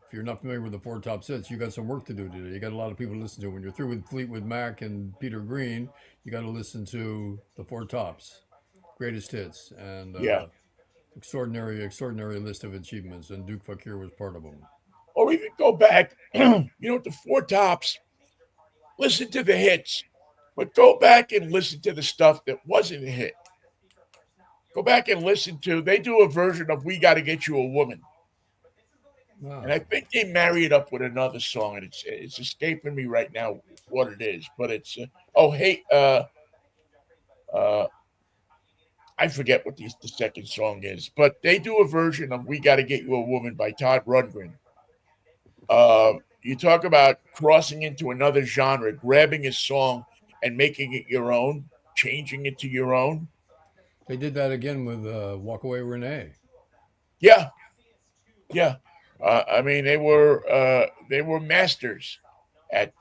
if you're not familiar with the Four Top hits, you got some work to do today. You got a lot of people to listen to. When you're through with Fleetwood Mac and Peter Green, you got to listen to the Four Tops, greatest hits, and Yeah. extraordinary list of achievements. And Duke Fakir was part of them. Or even go back, the Four Tops, listen to the hits, but go back and listen to the stuff that wasn't a hit. Go back and listen to, they do a version of We Gotta Get You a Woman. And I Wow. think they marry it up with another song, and it's escaping me right now what it is. But it's oh hey uh I forget what the second song is, but they do a version of "We Got to Get You a Woman" by Todd Rundgren. You talk about crossing into another genre, grabbing a song and making it your own, changing it to your own. They did that again with Walk Away Renee. Yeah, yeah. I mean, they were masters at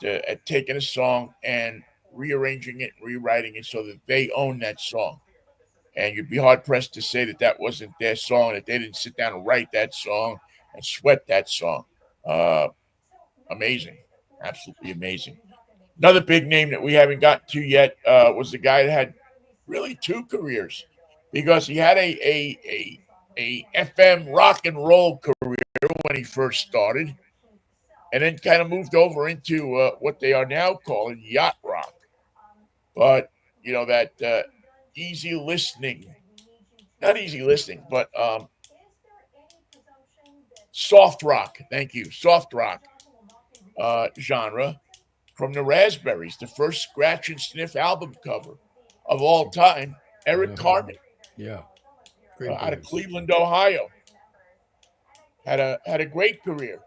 taking a song and rearranging it, rewriting it so that they own that song. And you'd be hard pressed to say that that wasn't their song, that they didn't sit down and write that song and sweat that song. Uh, Amazing, absolutely amazing. Another big name that we haven't gotten to yet was the guy that had really two careers because he had a FM rock and roll career when he first started, and then kind of moved over into what they are now calling yacht rock. But that easy listening, not easy listening, but soft rock. Thank you, soft rock genre from the Raspberries, the first scratch and sniff album cover of all time. Eric Carmen Yeah, great out of voice. Cleveland, Ohio, had a great career.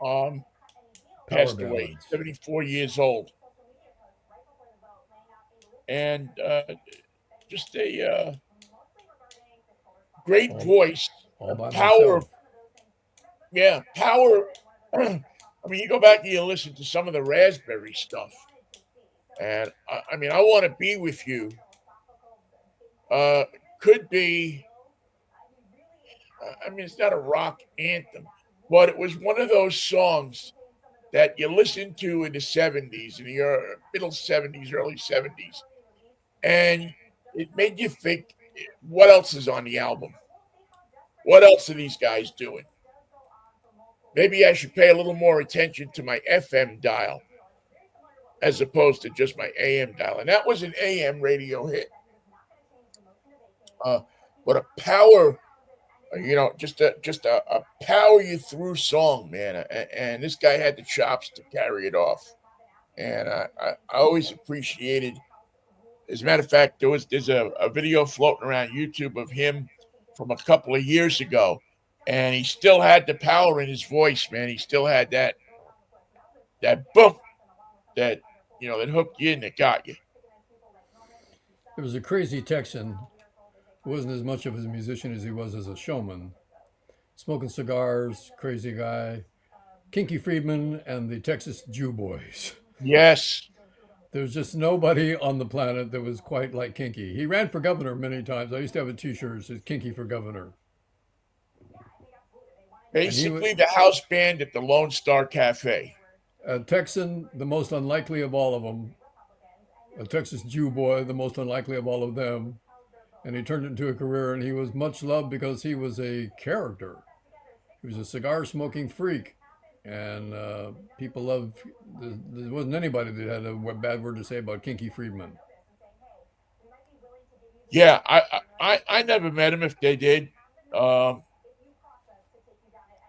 Um, Power Passed away, ballads. 74 years old, and just a great All, voice, all by power. myself. Yeah, power. I mean, you go back and you listen to some of the Raspberry stuff, and I mean, I want to be with you. Uh, could be I mean, it's not a rock anthem, but it was one of those songs that you listened to in the 70s, in the middle 70s, early 70s, and it made you think, what else is on the album? What else are these guys doing? Maybe I should pay a little more attention to my FM dial as opposed to just my AM dial. And that was an AM radio hit. Uh, but a power just a power you through song, man. And this guy had the chops to carry it off. And I always appreciated. As a matter of fact, there's a video floating around YouTube of him from a couple of years ago, and he still had the power in his voice, man. He still had that boom that that hooked you and that got you. There was a crazy Texan who wasn't as much of a musician as he was as a showman. Smoking cigars, crazy guy. Kinky Friedman and the Texas Jew Boys. Yes, There's just nobody on the planet that was quite like Kinky. He ran for governor many times. I used to have a T-shirt that says "Kinky for governor," and he was basically the house band at the Lone Star Cafe. a Texan, the most unlikely of all of them. A Texas Jew boy, the most unlikely of all of them. And he turned it into a career, and he was much loved because he was a character. He was a cigar smoking freak, and people loved. There wasn't anybody that had a bad word to say about Kinky Friedman. Yeah, I never met him if they did. Um,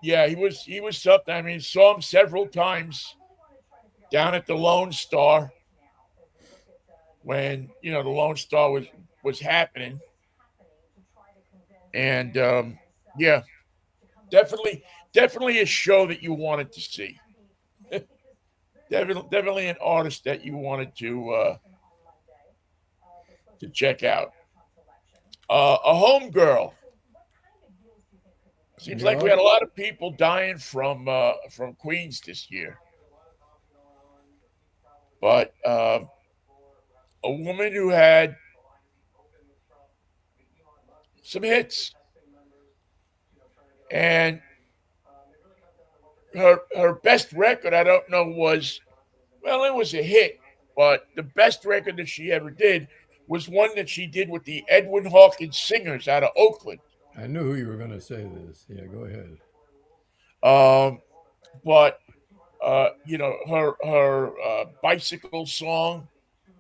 yeah, he was something. I mean, saw him several times down at the Lone Star when the Lone Star was happening, and yeah, definitely a show that you wanted to see. definitely an artist that you wanted to check out. A home girl. Seems like we Yeah, had a lot of people dying from Queens this year, but a woman who had some hits, and her best record, I don't know, was, well, it was a hit, but the best record that she ever did was one that she did with the Edwin Hawkins Singers out of Oakland. I knew who you were going to say this. Yeah, go ahead. Um, but her bicycle song,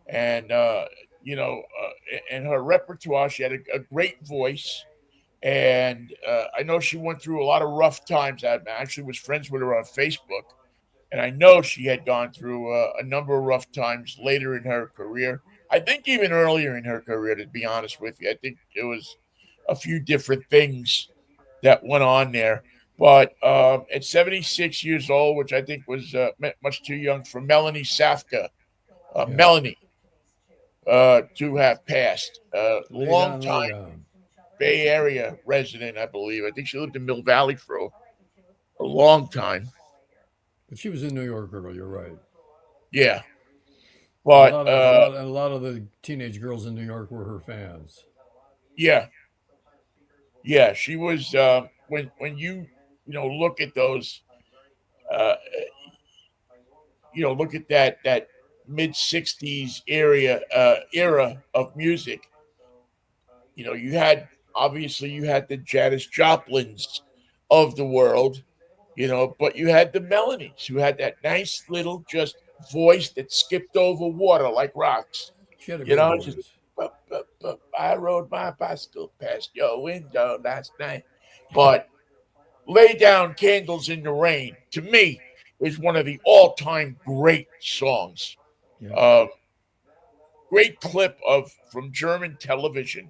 and and her repertoire. She had a great voice, and I know she went through a lot of rough times. I actually was friends with her on Facebook, and I know she had gone through a number of rough times later in her career. I think even earlier in her career, to be honest with you, I think it was a few different things that went on there. But at 76 years old, which I think was much too young for Melanie Safka, Yeah. Melanie, to have passed. Lay Long down, lay time down. Bay Area resident, I believe. I think she lived in Mill Valley for a long time. But she was a New York girl. You're right. Yeah, And but a lot of the teenage girls in New York were her fans. yeah, yeah, she was. When you look at those, uh, look at that mid '60s era of music. You had, obviously, you had the Janis Joplins of the world, but you had the Melanies who had that nice little just voice that skipped over water like rocks. She had a great Just voice. "Bup, bup, bup, I rode my bicycle past your window last night." But "Lay Down Candles in the Rain" to me is one of the all-time great songs. Yeah. Uh, Great clip of from German television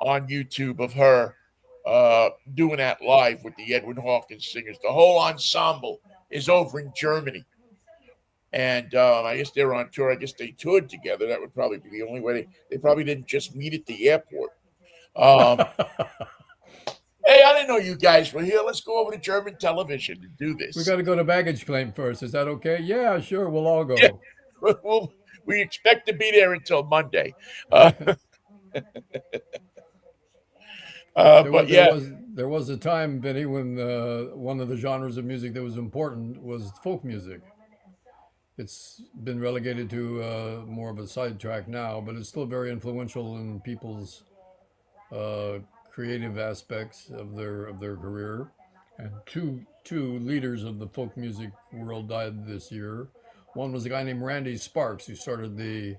on YouTube of her doing that live with the Edwin Hawkins Singers. The whole ensemble is over in Germany, and I guess they were on tour. I guess they toured together. That would probably be the only way. They probably didn't just meet at the airport. Um, hey, I didn't know you guys were here. Let's go over to German television and do We this. got to go to baggage claim first. Is that okay? Yeah, sure. We'll all Yeah, go. we expect to be there until Monday. Uh, but yeah, There was a time, Vinny, when one of the genres of music that was important was folk music. It's been relegated to more of a sidetrack now, but it's still very influential in people's uh, creative aspects of their career. And two leaders of the folk music world died this year. One was a guy named Randy Sparks, who started the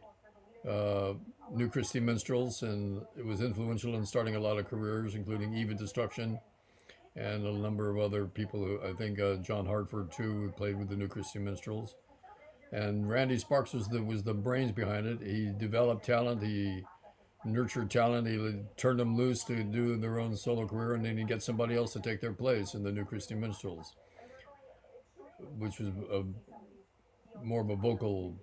uh, New Christy Minstrels, and it was influential in starting a lot of careers, including Eva Destruction and a number of other people. Who I think John Hartford too, who played with the New Christy Minstrels. And Randy Sparks was the brains behind it. He developed talent. He nurtured talent. He turned them loose to do their own solo career, and then he get somebody else to take their place in the New Christy Minstrels, which was more of a vocal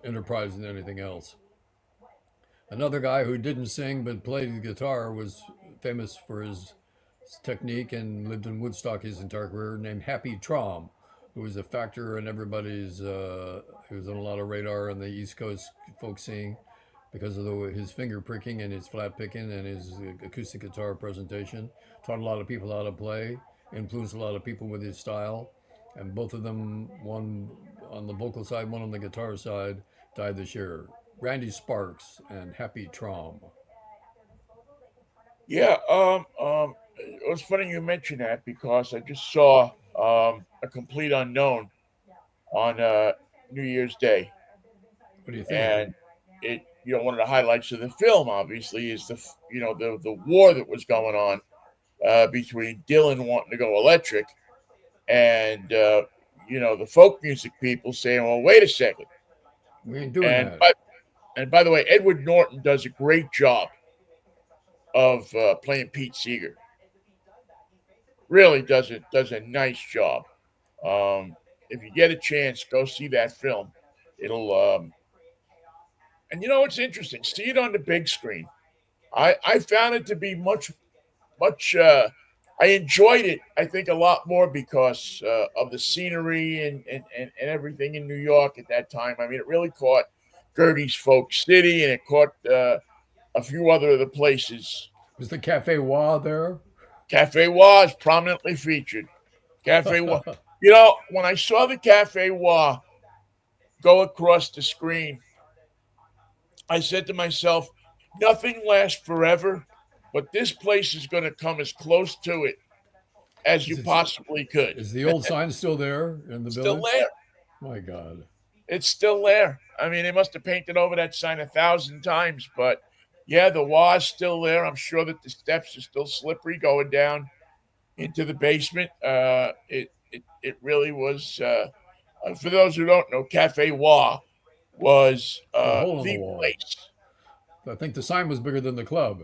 enterprise than anything else. Another guy who didn't sing but played the guitar was famous for his technique and lived in Woodstock his entire career, named Happy Traum, who was a factor in everybody's. He was on a lot of radar in the East Coast folk scene because of his finger pricking and his flat picking and his acoustic guitar presentation. Taught a lot of people how to play, influenced a lot of people with his style, and both of them, one on the vocal side, one on the guitar side, died this year. Randy Sparks and Happy Traum. yeah. It was funny you mentioned that because I just saw a complete unknown on New Year's Day, What do you think? and one of the highlights of the film obviously is the war that was going on between Dylan wanting to go electric and the folk music people saying, "Well, wait a second." We ain't doing And that. by, and by the way, Edward Norton does a great job of playing Pete Seeger. Really does a nice job. Um, if you get a chance, go see that film. It'll and you know it's interesting. See it on the big screen. I found it to be much. I enjoyed it. I think a lot more because of the scenery and everything in New York at that time. I mean, it really caught Gertie's Folk City, and it caught a few other of the places. Was the Cafe Wa there? Cafe was prominently featured. Cafe Wa. You know, when I saw the Cafe Wa go across the screen, I said to myself, nothing lasts forever, but this place is going to come as close to it as Is you it possibly could. is the old sign still there in the Still village? there. My God. It's still there. I mean, they must have painted over that sign 1,000 times, but yeah, the wall's still there. I'm sure that the steps are still slippery going down into the basement. It really was. For those who don't know, Cafe Wa was It's a hole in the the wall. place. I think the sign was bigger than the club.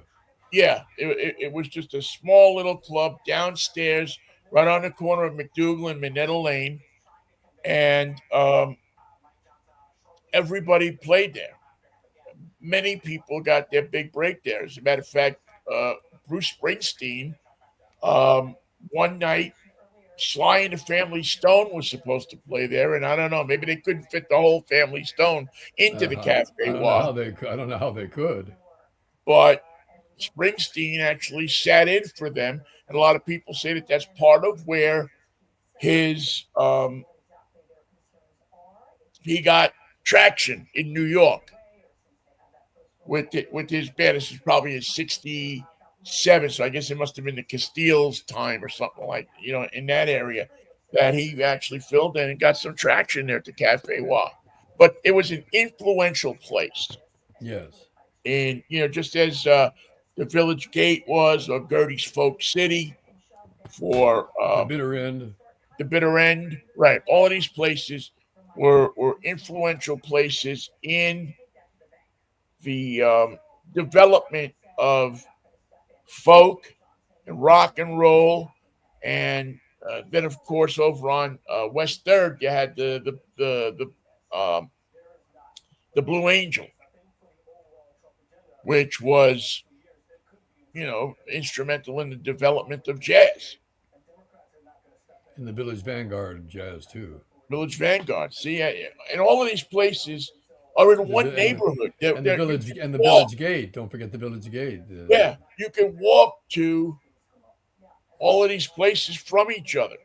Yeah, it was just a small little club downstairs, right on the corner of McDougal and Minetta Lane, and everybody played there. Many people got their big break there. As a matter of fact, uh, Bruce Springsteen, um, one night, Sly and the Family Stone was supposed to play there, and I don't know, maybe they couldn't fit the whole Family Stone into the Cafe I don't know Wa, how they. I don't know how they could. but Springsteen actually sat in for them, and a lot of people say that that's part of where his he got traction in New York with his band. This is probably in '67, so I guess it must have been the Castiles time or something like in that area that he actually filled in and got some traction there at the Cafe Wa. But it was an influential place, Yes. and just as the Village Gate was, or Gertie's Folk City for The bitter end. the bitter end, right? All of these places were influential places in the development of folk and rock and roll, and then of course over on West Third you had the Blue Angel, which was instrumental in the development of jazz. In the Village Vanguard jazz too. Village Vanguard. See, and all of these places are in The one and the neighborhood. You village can and the walk. village gate. Don't forget the village gate. Yeah, you can walk to all of these places from each other.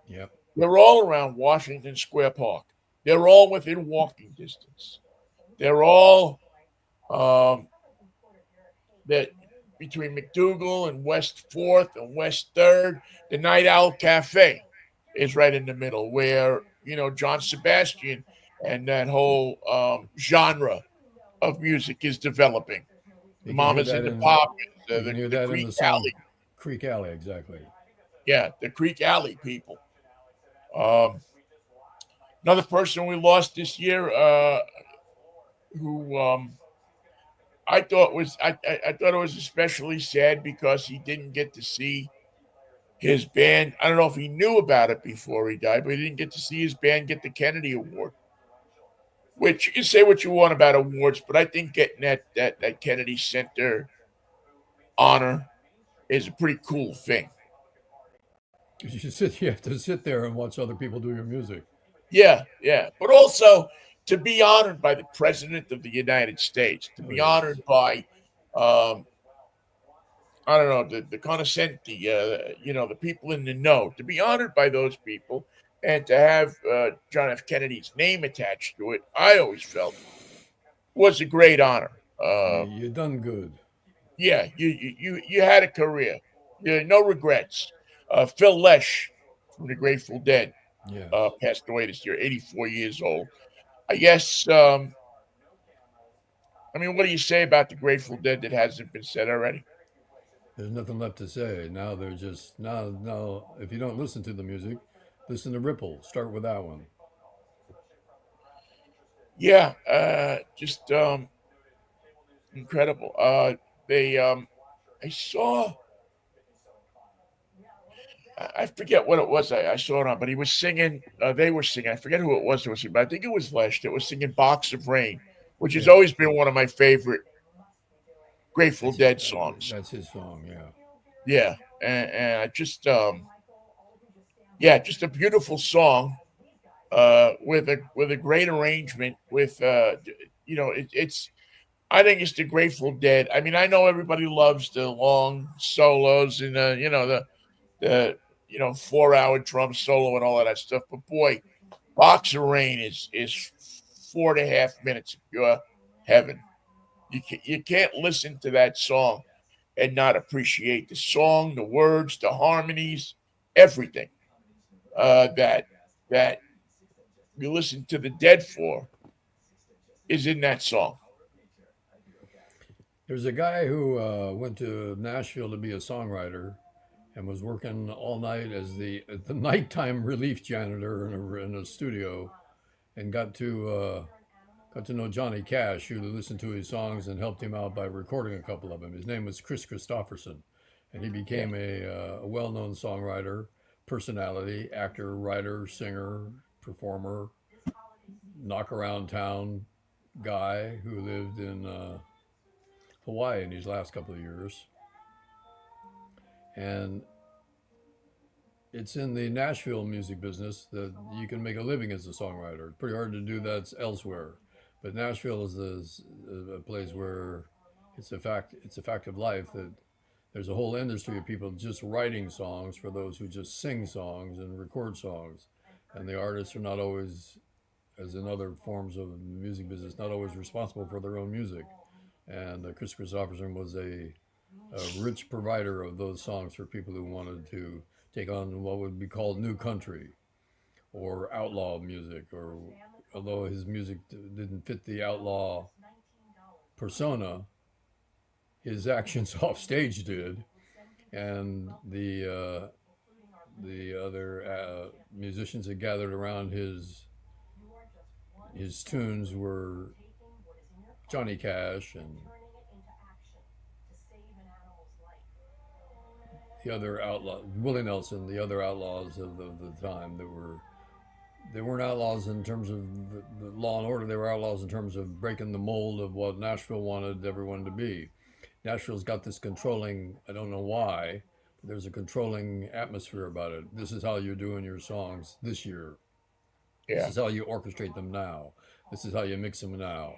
Yep. They're all around Washington Square Park. They're all within walking distance. They're all um, that between McDougal and West Fourth and West Third. The Night Owl Cafe is right in the middle, where John Sebastian and that whole genre of music is developing. The You can hear Mamas that and the in Papas, you can hear the that in Creek the song Alley, Creek Alley. Exactly. yeah, the Creek Alley people. Um, Another person we lost this year, who I thought it was especially sad because he didn't get to see his band. I don't know if he knew about it before he died, but he didn't get to see his band get the Kennedy Award. Which you can say what you want about awards, but I think getting that Kennedy Center honor is a pretty cool thing. You have to sit there and watch other people do your music. Yeah, yeah. But also to be honored by the President of the United States, to Oh be yes. honored by um, I don't know, the conoscenti, the people in the know, to be honored by those people and to have John F. Kennedy's name attached to it, I always felt was a great honor. You done good. Yeah, you had a career. Yeah, no regrets. Phil Lesh from the Grateful Dead Yes. passed away this year, 84 years old. I guess. I mean, what do you say about the Grateful Dead that hasn't been said already? There's nothing left to say. Now they're just now. If you don't listen to the music, listen to Ripple. Start with that one. Yeah, just incredible. They I saw I forget what it was. I saw it on, but he was singing. They were singing. I forget who it was that was singing, but I think it was Les that was singing "Box of Rain," which has Yeah, always been one of my favorite Grateful that's Dead songs. that's his song. Yeah. Yeah, and I just yeah, just a beautiful song with a great arrangement. With it's I think it's the Grateful Dead. I mean, I know everybody loves the long solos and the 4 hour drum solo and all of that stuff, but boy, Box of Rain is 4.5 minutes of pure heaven. You can't listen to that song and not appreciate the song, the words, the harmonies, everything that you listen to the Dead for is in that song. There's a guy who went to Nashville to be a songwriter and was working all night as the nighttime relief janitor in a studio, and got to know Johnny Cash, who listened to his songs and helped him out by recording a couple of them. His name was Chris Christopherson, and he Yeah, became a well-known songwriter, personality, actor, writer, singer, performer, knock around town guy who lived in Hawaii in these last couple of years. And it's in the Nashville music business that you can make a living as a songwriter. It's pretty hard to do that elsewhere, but Nashville is a place where it's a fact of life that there's a whole industry of people just writing songs for those who just sing songs and record songs, and the artists are not always, as in other forms of music business, not always responsible for their own music. And Chris Christopherson was a rich provider of those songs for people who wanted to take on what would be called new country or outlaw music, or although his music didn't fit the outlaw persona, his actions off stage did, and the other musicians that gathered around his tunes were Johnny Cash and the other outlaw Willie Nelson, the other outlaws of the time that were they weren't outlaws in terms of the law and order. They were outlaws in terms of breaking the mold of what Nashville wanted everyone to be. Nashville's got this controlling, I don't know why, but there's a controlling atmosphere about it. This is how you're doing your songs this year. This yeah, is how you orchestrate them now. This is how you mix them now.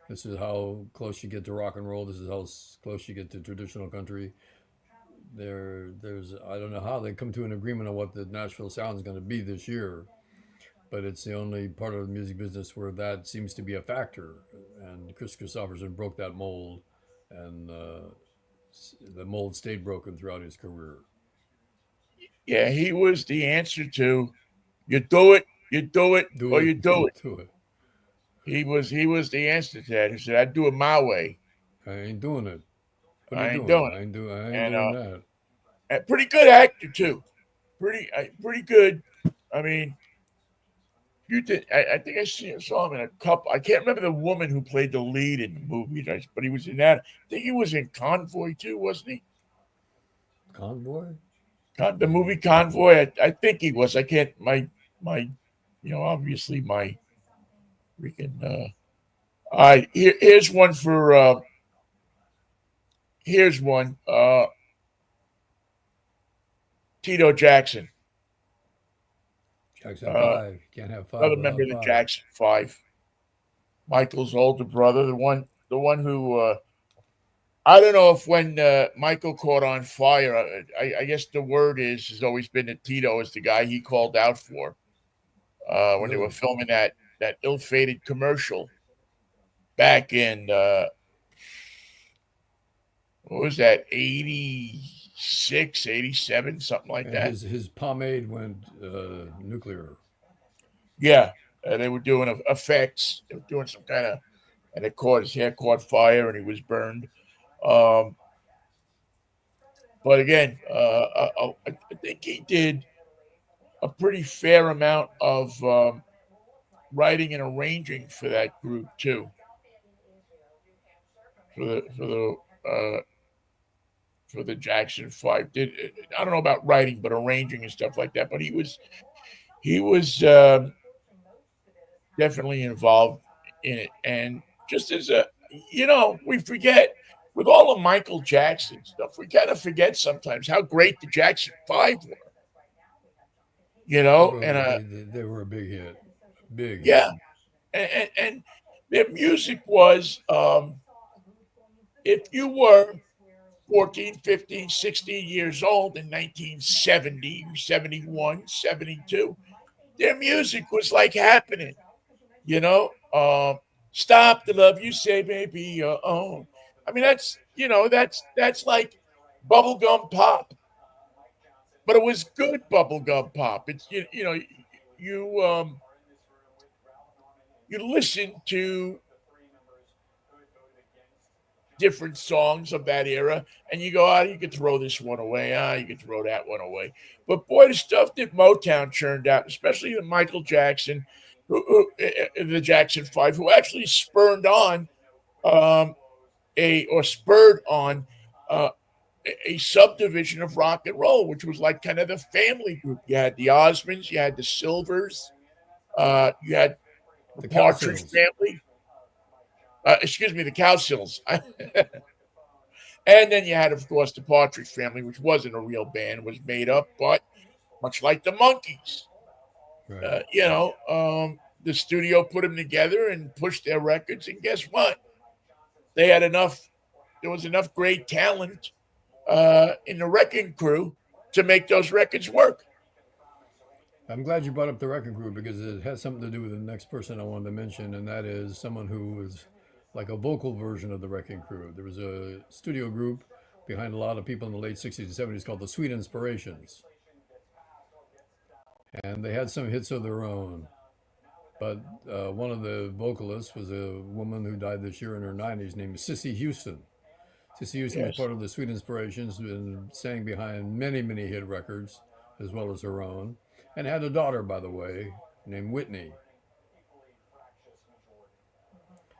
This is how close you get to rock and roll. This is how close you get to traditional country. There's I don't know how they come to an agreement on what the Nashville sound is going to be this year, but it's the only part of the music business where that seems to be a factor. And Chris Christopherson broke that mold, and the mold stayed broken throughout his career. yeah. He was the answer to you do it, Do or it, you do it. do it. He was the answer to that. He said, "I do it my way. I ain't doing it. What are you I ain't doing? doing I it." ain't And doing that. a pretty good actor too. Pretty good. I mean, you did. I think saw him in a couple. I can't remember the woman who played the lead in the movie, but he was in that. I think he was in Convoy too, wasn't he? Convoy? The movie Convoy. I think he was. I can't. My, obviously my freaking. All right, here's one for. Here's one. Tito Jackson, Jackson uh, 5. Can't have 5 another member without of the 5. Jackson Five. Michael's older brother, the one who I don't know if when Michael caught on fire, I guess the word has always been that Tito is the guy he called out for when they were Really? filming that ill-fated commercial back in what was that 86, 87, something like And that. his pomade went nuclear. Yeah, they were doing effects. They were doing some kind of, and it caught his hair caught fire and he was burned. Um, but again, I think he did a pretty fair amount of writing and arranging for that group too, for the for the Jackson Five. Did I don't know about writing, but arranging and stuff like that. But he was definitely involved in it. And just as a we forget with all the Michael Jackson stuff, we kind of forget sometimes how great the Jackson Five were. Well, And they were a big hit, big hit. yeah, and their music was if you were 14, 15, 16 years old in 1970, 71, 72, their music was like happening, you know. Stop the love you say may be your own. I mean, that's like bubblegum pop, but it was good bubblegum pop. It's you you listen to different songs of that era, and you go, you could throw this one away, you could throw that one away. But boy, the stuff that Motown churned out, especially the Michael Jackson, the Jackson Five, who actually um, spurred on uh, a subdivision of rock and roll, which was like kind of the family group. You had the Osmonds, you had the Silvers, you had the The Partridge Cowsills. family. Excuse me, the Cowsills. And then you had, of course, the Partridge Family, which wasn't a real band, was made up, but much like the Monkees, Right. the studio put them together and pushed their records. And guess what? They had enough. There was enough great talent in the wrecking crew to make those records work. I'm glad you brought up the record group because it has something to do with the next person I wanted to mention, and that is someone who was like a vocal version of the Wrecking Crew. There was a studio group behind a lot of people in the late 60s and 70s called the Sweet Inspirations, and they had some hits of their own. But one of the vocalists was a woman who died this year in her 90s named Cissy Houston. Cissy Houston was Yes. part of the Sweet Inspirations and sang behind many, many hit records as well as her own, and had a daughter, by the way, named Whitney.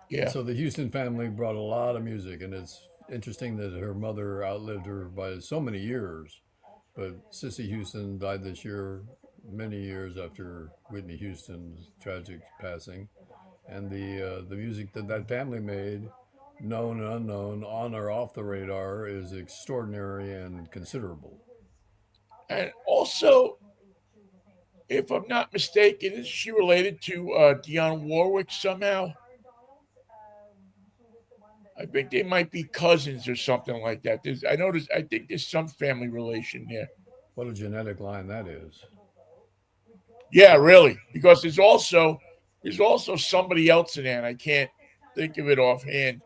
And Yeah. so the Houston family brought a lot of music, and it's interesting that her mother outlived her by so many years. But Cissy Houston died this year, many years after Whitney Houston's tragic passing. And the music that that family made, known and unknown, on or off the radar, is extraordinary and considerable. And also, if I'm not mistaken, is she related to Dionne Warwick somehow? I think they might be cousins or something like that. I noticed. I think there's some family relation there. What a genetic line that is. Yeah, really, because there's also somebody else in there, and I can't think of it offhand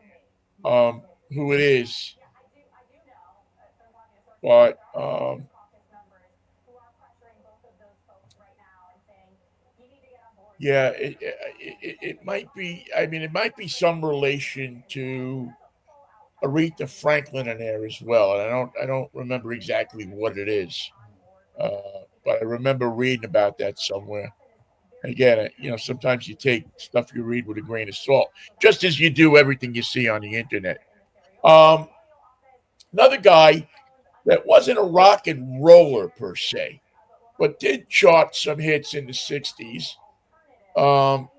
who it is, but yeah, it might be. I mean, it might be some relation to Aretha Franklin in there as well, and I don't remember exactly what it is, but I remember reading about that somewhere. Again, sometimes you take stuff you read with a grain of salt, just as you do everything you see on the internet. Um, Another guy that wasn't a rock and roller per se, but did chart some hits in the '60s, um,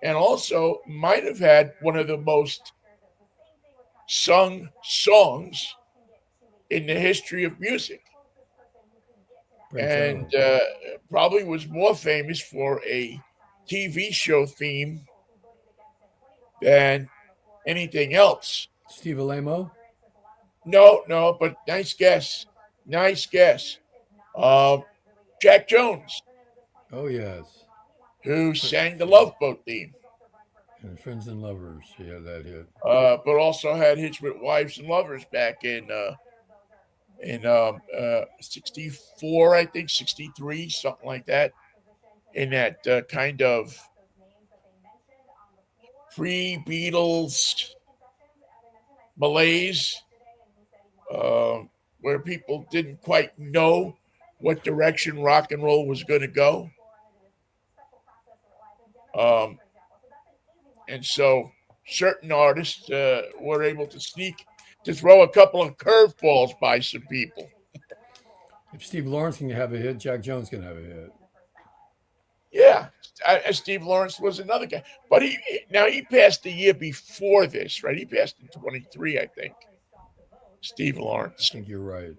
and also might have had one of the most sung songs in the history of music, Pray and tell. probably was more famous for a TV show theme than anything else. Steve Alamo? No, no, but nice guess. Nice guess. Uh, Jack Jones, Oh, yes. who Fr- sang the Love Boat theme, and Friends and Lovers, he had that hit. but also had hits with wives and lovers back in '64, I think '63, something like that. In that kind of pre-Beatles malaise, uh, where people didn't quite know what direction rock and roll was going to go. Um, and so certain artists were able to sneak to throw a couple of curveballs by some people. If Steve Lawrence can have a hit, Jack Jones can have a hit. Yeah, Steve Lawrence was another guy, but now he passed the year before this, right? He passed in 23, I think. Steve I Lawrence. think you're right.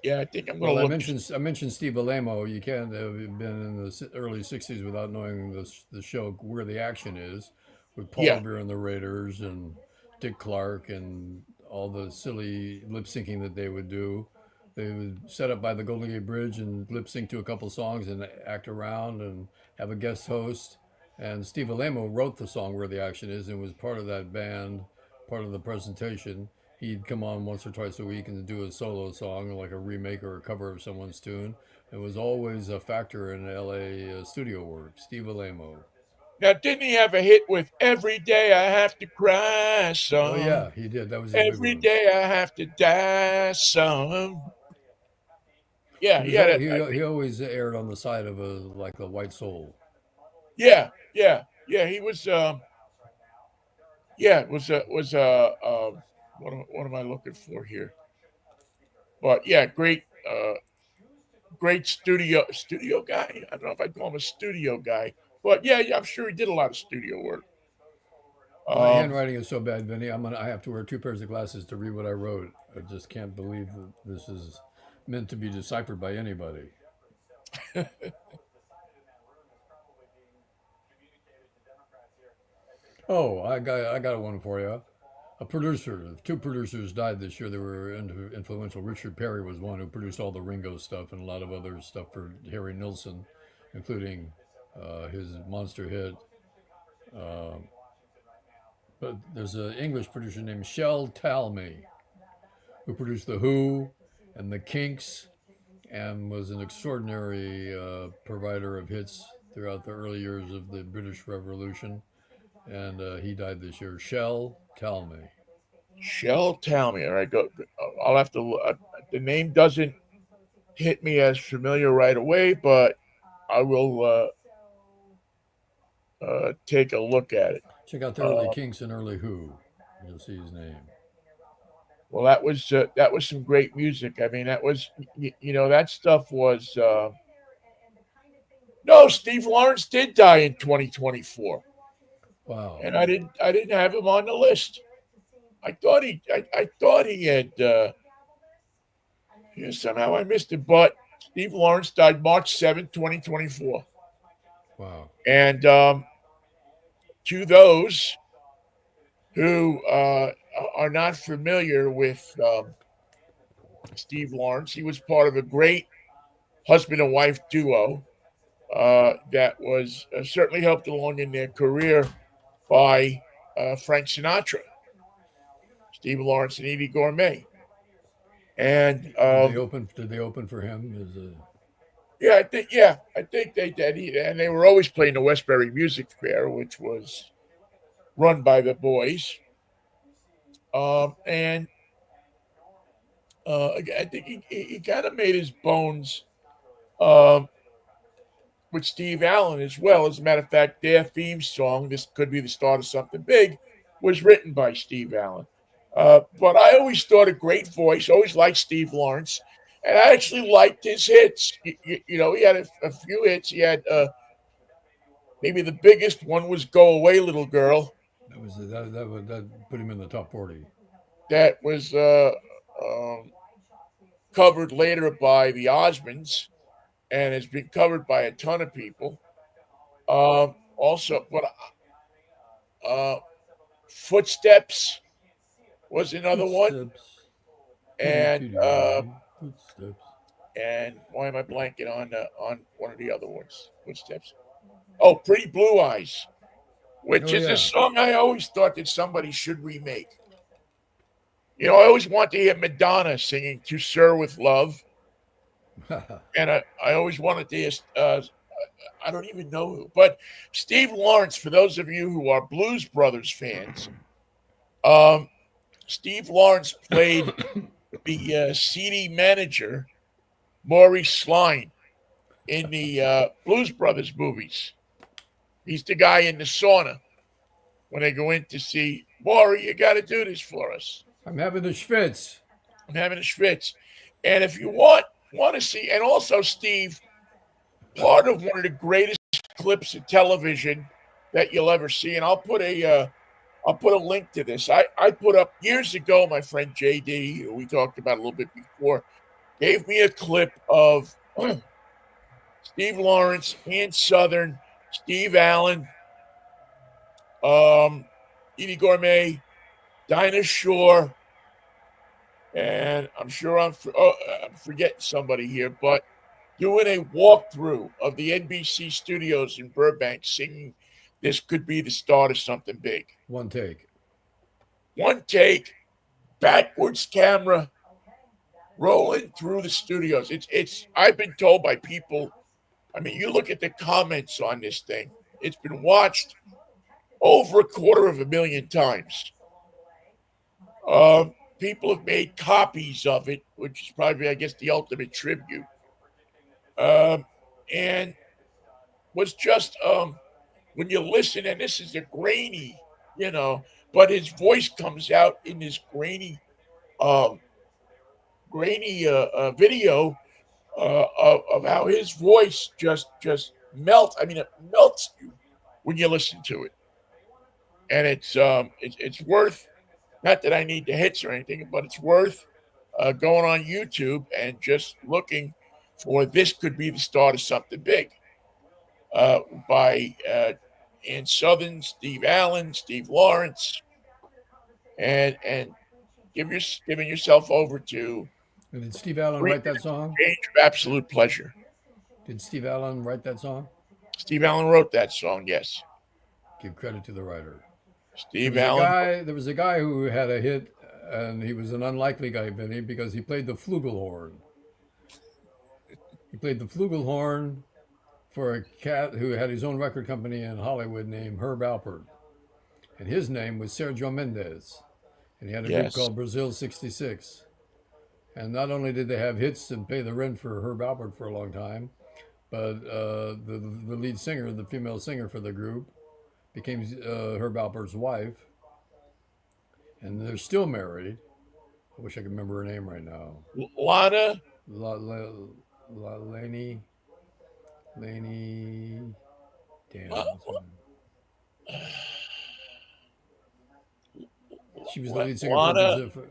Yeah, I think I'm going Well, to I look. mentioned I mentioned Steve Alamo. You can't have been in the early '60s without knowing the show Where the Action Is, with Paul Yeah, Revere and the Raiders and Dick Clark and all the silly lip syncing that they would do. They would set up by the Golden Gate Bridge and lip sync to a couple songs and act around and have a guest host. And Steve Alamo wrote the song Where the Action Is and was part of that band, part of the presentation. He'd come on once or twice a week and do a solo song, like a remake or a cover of someone's tune. It was always a factor in LA studio work. Steve Alamo. now, didn't he have a hit with "Every Day I Have to Cry Oh Some"? yeah, he did. That was his big Every one. day I have to die some. Yeah, yeah, He always aired on the side of a like a white soul. yeah, yeah, yeah. He was. Yeah, it was what am I looking for here? But yeah, great studio guy. I don't know if I'd call him a studio guy, but yeah, I'm sure he did a lot of studio work. My Um, handwriting is so bad, Vinny. I have to wear two pairs of glasses to read what I wrote. I just can't believe that this is meant to be deciphered by anybody. Oh, I got one for you. A producer, two producers died this year. They were influential. Richard Perry was one who produced all the Ringo stuff and a lot of other stuff for Harry Nilsson, including his monster hit. Uh, but there's an English producer named Shel Talmy who produced The Who and The Kinks and was an extraordinary provider of hits throughout the early years of the British Revolution. And he died this year. Shel Talmy. Shell, tell me. All right, go. I'll have to. The name doesn't hit me as familiar right away, but I will take a look at it. Check out the early Uh, Kinks and early Who. You'll see his name. well, that was some great music. I mean, that was that stuff was. No, Steve Lawrence did die in 2024, Wow. and I didn't have him on the list. I thought he had. Yeah, somehow I missed it, but Steve Lawrence died March 7th, 2024, Wow. and to those who are not familiar with Steve Lawrence, he was part of a great husband and wife duo that was certainly helped along in their career by Frank Sinatra, Steve Lawrence, and Edie Gourmet. And Did they open for him? yeah, I think they did. And they were always playing the Westbury Music Fair, which was run by the boys. And I think he kind of made his bones um, with Steve Allen as well. As a matter of fact, their theme song, "This Could Be the Start of Something Big," was written by Steve Allen. But I always thought a great voice, always liked Steve Lawrence, and I actually liked his hits. He had a few hits. He had maybe the biggest one was "Go Away, Little Girl." That put him in the top 40. That was um, covered later by the Osmonds and has been covered by a ton of people. Also, but uh, Footsteps was another one, Footsteps. and Footsteps. why am I blanking on one of the other ones? Footsteps. Oh, Pretty Blue Eyes, which Oh is a yeah. song I always thought that somebody should remake. I always want to hear Madonna singing "To Sir with Love," and I always wanted to hear. I don't even know who, but Steve Lawrence. For those of you who are Blues Brothers fans, um, Steve Lawrence played the CD manager Maurice Sline in the Blues Brothers movies. He's the guy in the sauna when they go in to see Maury. You got to do this for us. I'm having a schwitz. I'm having a schwitz. And if you want to see, and also Steve, part of one of the greatest clips of television that you'll ever see, and I'll put a link to this. I put up years ago. My friend JD, who we talked about a little bit before, gave me a clip of Steve Lawrence, Ian Southern, Steve Allen, Edie Gourmet, Dinah Shore, and I'm sure I'm forgetting somebody here, but doing a walkthrough of the NBC studios in Burbank, singing "This Could Be the Start of Something Big." One take. One take, backwards camera, rolling through the studios. It's. I've been told by people. I mean, you look at the comments on this thing. It's been watched over 250,000 times. People have made copies of it, which is probably, I guess, the ultimate tribute. Um, and was just when you listen, and this is a grainy, but his voice comes out in this um, grainy video of how his voice just melts. I mean, it melts you when you listen to it, and it's worth. Not that I need the hits or anything, but it's worth going on YouTube and just looking for "This Could Be the Start of Something Big" by Ian Southern, Steve Allen, Steve Lawrence, and giving yourself over to And did Steve Allen three write that minutes song? range of absolute pleasure. Did Steve Allen write that song? Steve Allen wrote that song, yes. Give credit to the writer. There Steve was a Allen. guy. There was a guy who had a hit, and he was an unlikely guy, Vinny, because he played the flugelhorn. He played the flugelhorn for a cat who had his own record company in Hollywood named Herb Alpert, and his name was Sergio Mendes, and he had a group Yes. called Brazil '66. And not only did they have hits and pay the rent for Herb Alpert for a long time, but the lead singer, the female singer for the group, became Herb Alpert's wife, and they're still married. I wish I could remember her name right now. Lana. La, La, Laney, Laney, damn. She was the lead singer for Lana. Brazil.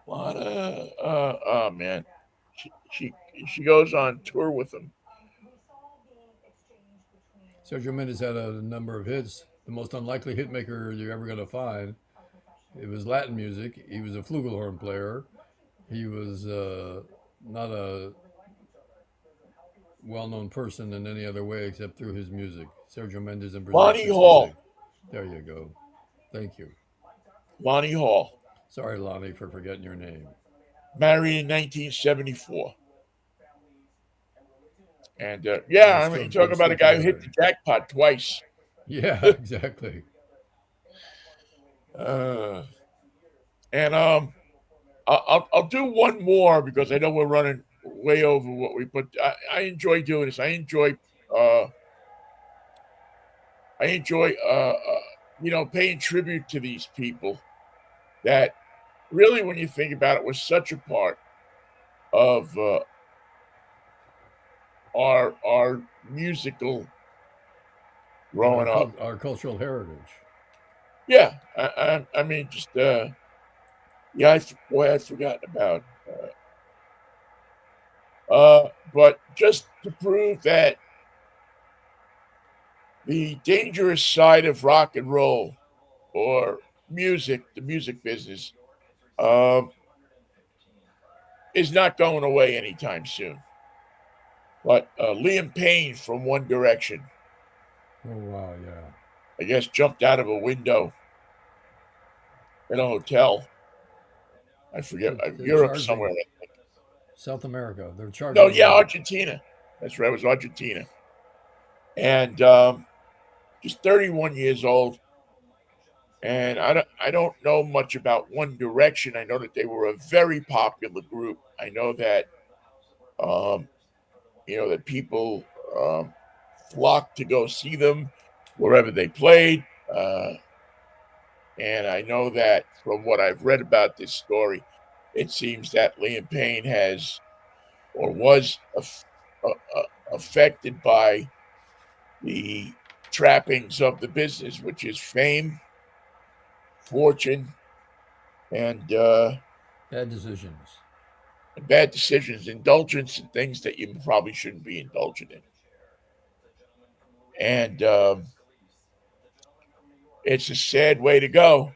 Lana. Oh man, she she goes on tour with them. Sergio Mendes had a number of hits. The most unlikely hit maker you're ever going to find. It was Latin music. He was a flugelhorn player. He was not a well-known person in any other way except through his music. Sergio Mendes and Brazil Lonnie '66. Hall. There you go. Thank you. Lonnie Hall. Sorry, Lonnie, for forgetting your name. Married in 1974. And And yeah, I mean, you talk they're about a still guy who hit together. the jackpot twice. Yeah, exactly. uh, and I'll do one more because I know we're running way over what we put. I enjoy doing this. Uh, I enjoy paying tribute to these people that really, when you think about it, was such a part of our musical And our growing up. our cultural heritage. Yeah, I mean, just yeah, I'd forgotten about. But just to prove that the dangerous side of rock and roll or music, the music business, um, is not going away anytime soon. But Liam Payne from One Direction, Oh wow, yeah. I guess, jumped out of a window in a hotel. I forget, They're Europe somewhere. charging South America. They're No, charging yeah, Argentina. That's right, it was Argentina. And just 31 years old. And I don't know much about One Direction. I know that they were a very popular group. I know that um, that people flocked to go see them wherever they played. And I know that from what I've read about this story, it seems that Liam Payne has or was affected by the trappings of the business, which is fame, fortune, and Bad decisions. bad decisions, indulgence in things that you probably shouldn't be indulging in. And it's a sad way to go.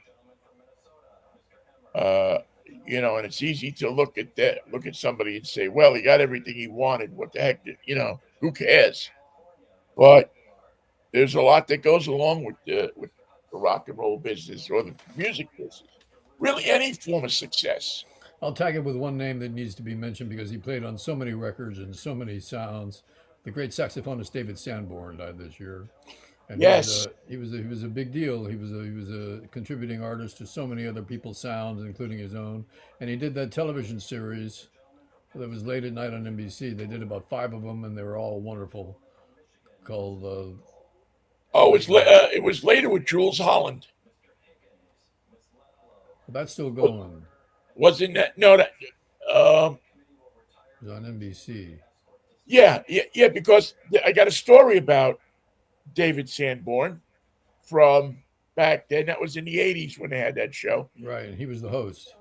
Uh, and it's easy to look at somebody and say, "Well, he got everything he wanted. What the heck? Who cares?" But there's a lot that goes along with the rock and roll business or the music business. Really, any form of success. I'll tag it with one name that needs to be mentioned because he played on so many records and so many sounds. The great saxophonist David Sanborn died this year, and Yes. he was a big deal. He was a contributing artist to so many other people's sounds, including his own. And he did that television series that was late at night on NBC. They did about five of them, and they were all wonderful. Called Oh, Late Night. it was later with Jules Holland. That's still going. Wasn't that no that um It was on NBC. yeah, because I got a story about David Sanborn from back then. That was in the 80s when they had that show. Right, and he was the host.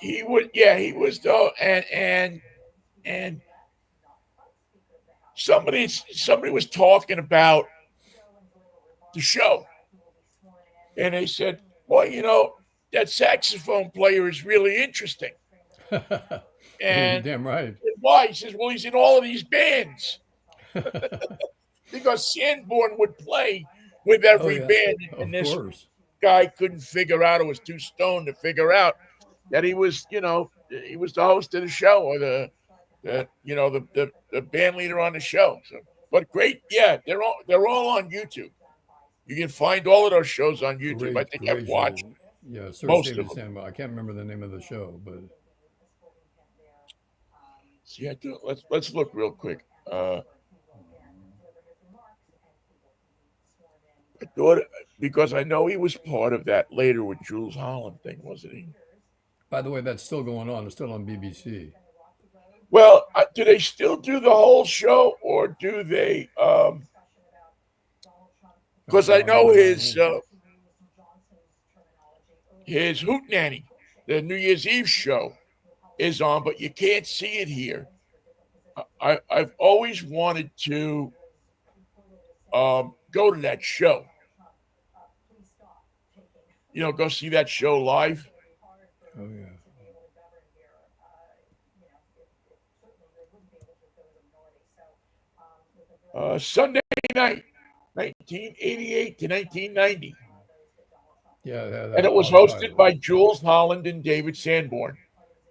He was though, and somebody was talking about the show, and they said, "Well, that saxophone player is really interesting." You're And damn right. why? He says, "Well, he's in all of these bands because Sanborn would play with Oh every yeah, band, and of this course. guy couldn't figure out, or was too stoned to figure out that he was the host of the show or the band leader on the show." So, but great, yeah, they're all on YouTube. You can find all of those shows on YouTube. I think I've Great watched show. Yeah, search most of David them. Sanborn. I can't remember the name of the show, but So yeah, let's look real quick. I thought because I know he was part of that later with Jules Holland thing, wasn't he? by the way, that's still going on. It's still on BBC. Well, do they still do the whole show, or do they? Because I know his Hootenanny, the New Year's Eve show, is on, but you can't see it here. I've always wanted to go to that show. Go see that show live. Oh yeah. Sunday night, 1988 to 1990. Yeah, And that it was hosted archive. by Jules Holland and David Sanborn.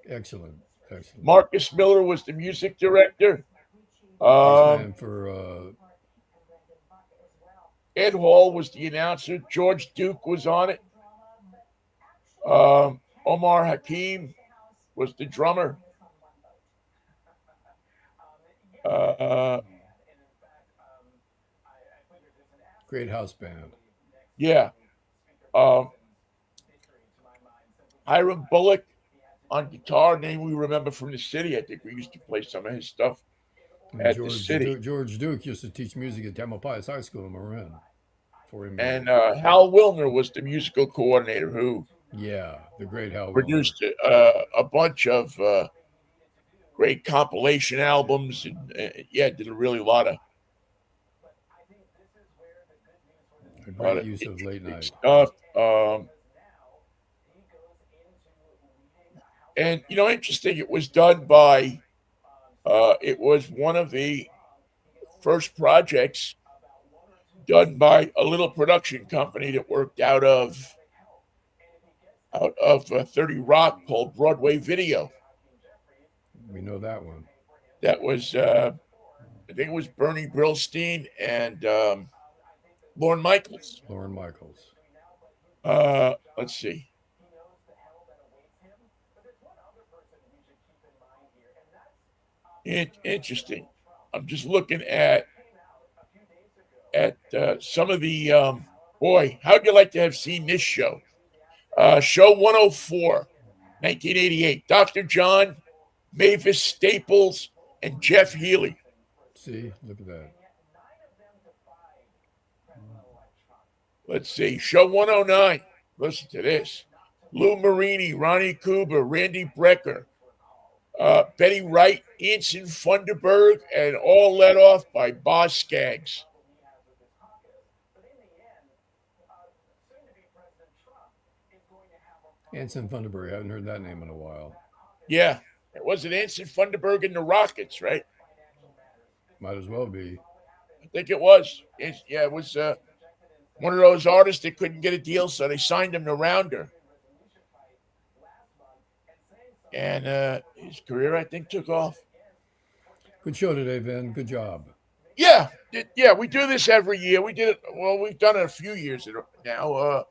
Excellent. Excellent. Marcus Miller was the music director. Bass Um, man for Ed Hall was the announcer. George Duke was on it. Omar Hakim was the drummer. Uh, great house band. yeah. Um, Hiram Bullock on guitar, name we remember from the city. I think we used to play some of his stuff And at the city. George Duke used to teach music at Tamalpais High School in Marin before he And moved. Hal Wilner was the musical coordinator who Yeah, the great Hal Wilner. produced a bunch of great compilation albums, and yeah, did a really A lot great of use of late interesting night. stuff. And interesting. It was done by. It was one of the first projects done by a little production company that worked out of 30 Rock called Broadway Video. We know that one. That was I think it was Bernie Brillstein and Lorne Michaels. Lauren Michaels. Let's see. Interesting. I'm just looking at some of the Boy, how'd you like to have seen this show? Show 104, 1988. Dr. John, Mavis Staples, and Jeff Healy. See, look at that. Let's see. Show 109. Listen to this. Lou Marini, Ronnie Cooper, Randy Brecker, Betty Wright, Anson Funderburg, and all led off by Boz Skaggs. Anson Thunderberg. Haven't heard that name in a while. Yeah, it was it Anson Funderburg and the Rockets, right? Might as well be. I think it was. Yeah, it was one of those artists that couldn't get a deal, so they signed him to Rounder. And his career, I think, took off. Good show today, Vin. Good job. Yeah, we do this every year. We did it. Well, we've done it a few years now,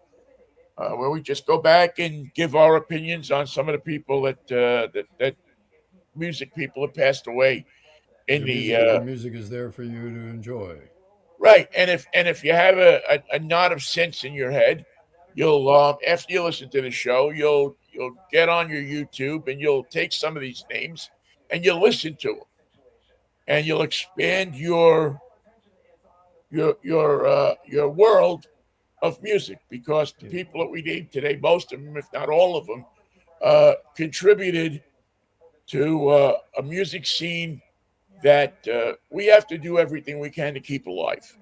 where we just go back and give our opinions on some of the people that music people have passed away in Your music is there for you to enjoy. right. And if you have a knot of sense in your head, you'll after you listen to the show, you'll get on your YouTube and you'll take some of these names and you'll listen to them and you'll expand your world of music, because the people that we named today, most of them, if not all of them, contributed to a music scene that we have to do everything we can to keep alive.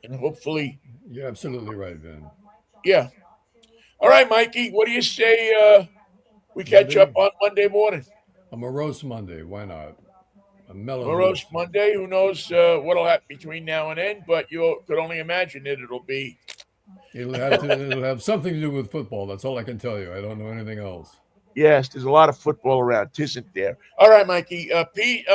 And hopefully, You're absolutely right, Vin. yeah. All right, Mikey, what do you say we catch up Monday? on Monday morning? I'm a roast Monday. Why not? A mellow Roast roast. Monday. Who knows what'll happen between now and then? But you could only imagine that it'll be. It'll have something to do with football. That's all I can tell you. I don't know anything else. Yes, there's a lot of football around, isn't there? All right, Mikey. Pete,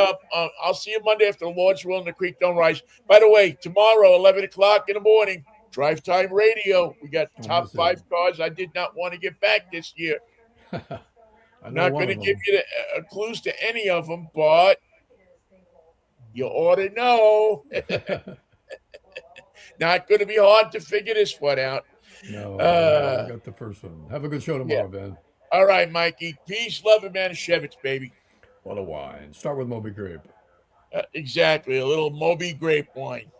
I'll see you Monday after the Lord's will and the creek don't rise. By the way, tomorrow, 11 o'clock in the morning, Drive Time Radio. We got the top 5 cars I did not want to get back this year. I know Not one going to of give them. you clues to any of them, but you ought to know. Not going to be hard to figure this one out. No, I Uh, got the first one. Have a good show yeah. tomorrow, Ben. All right, Mikey. Peace, love, and Manischewitz, baby. What a wine. Start with Moby Grape. Exactly. A little Moby grape wine.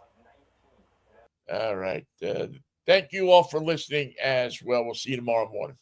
All right. Thank you all for listening as well. We'll see you tomorrow morning.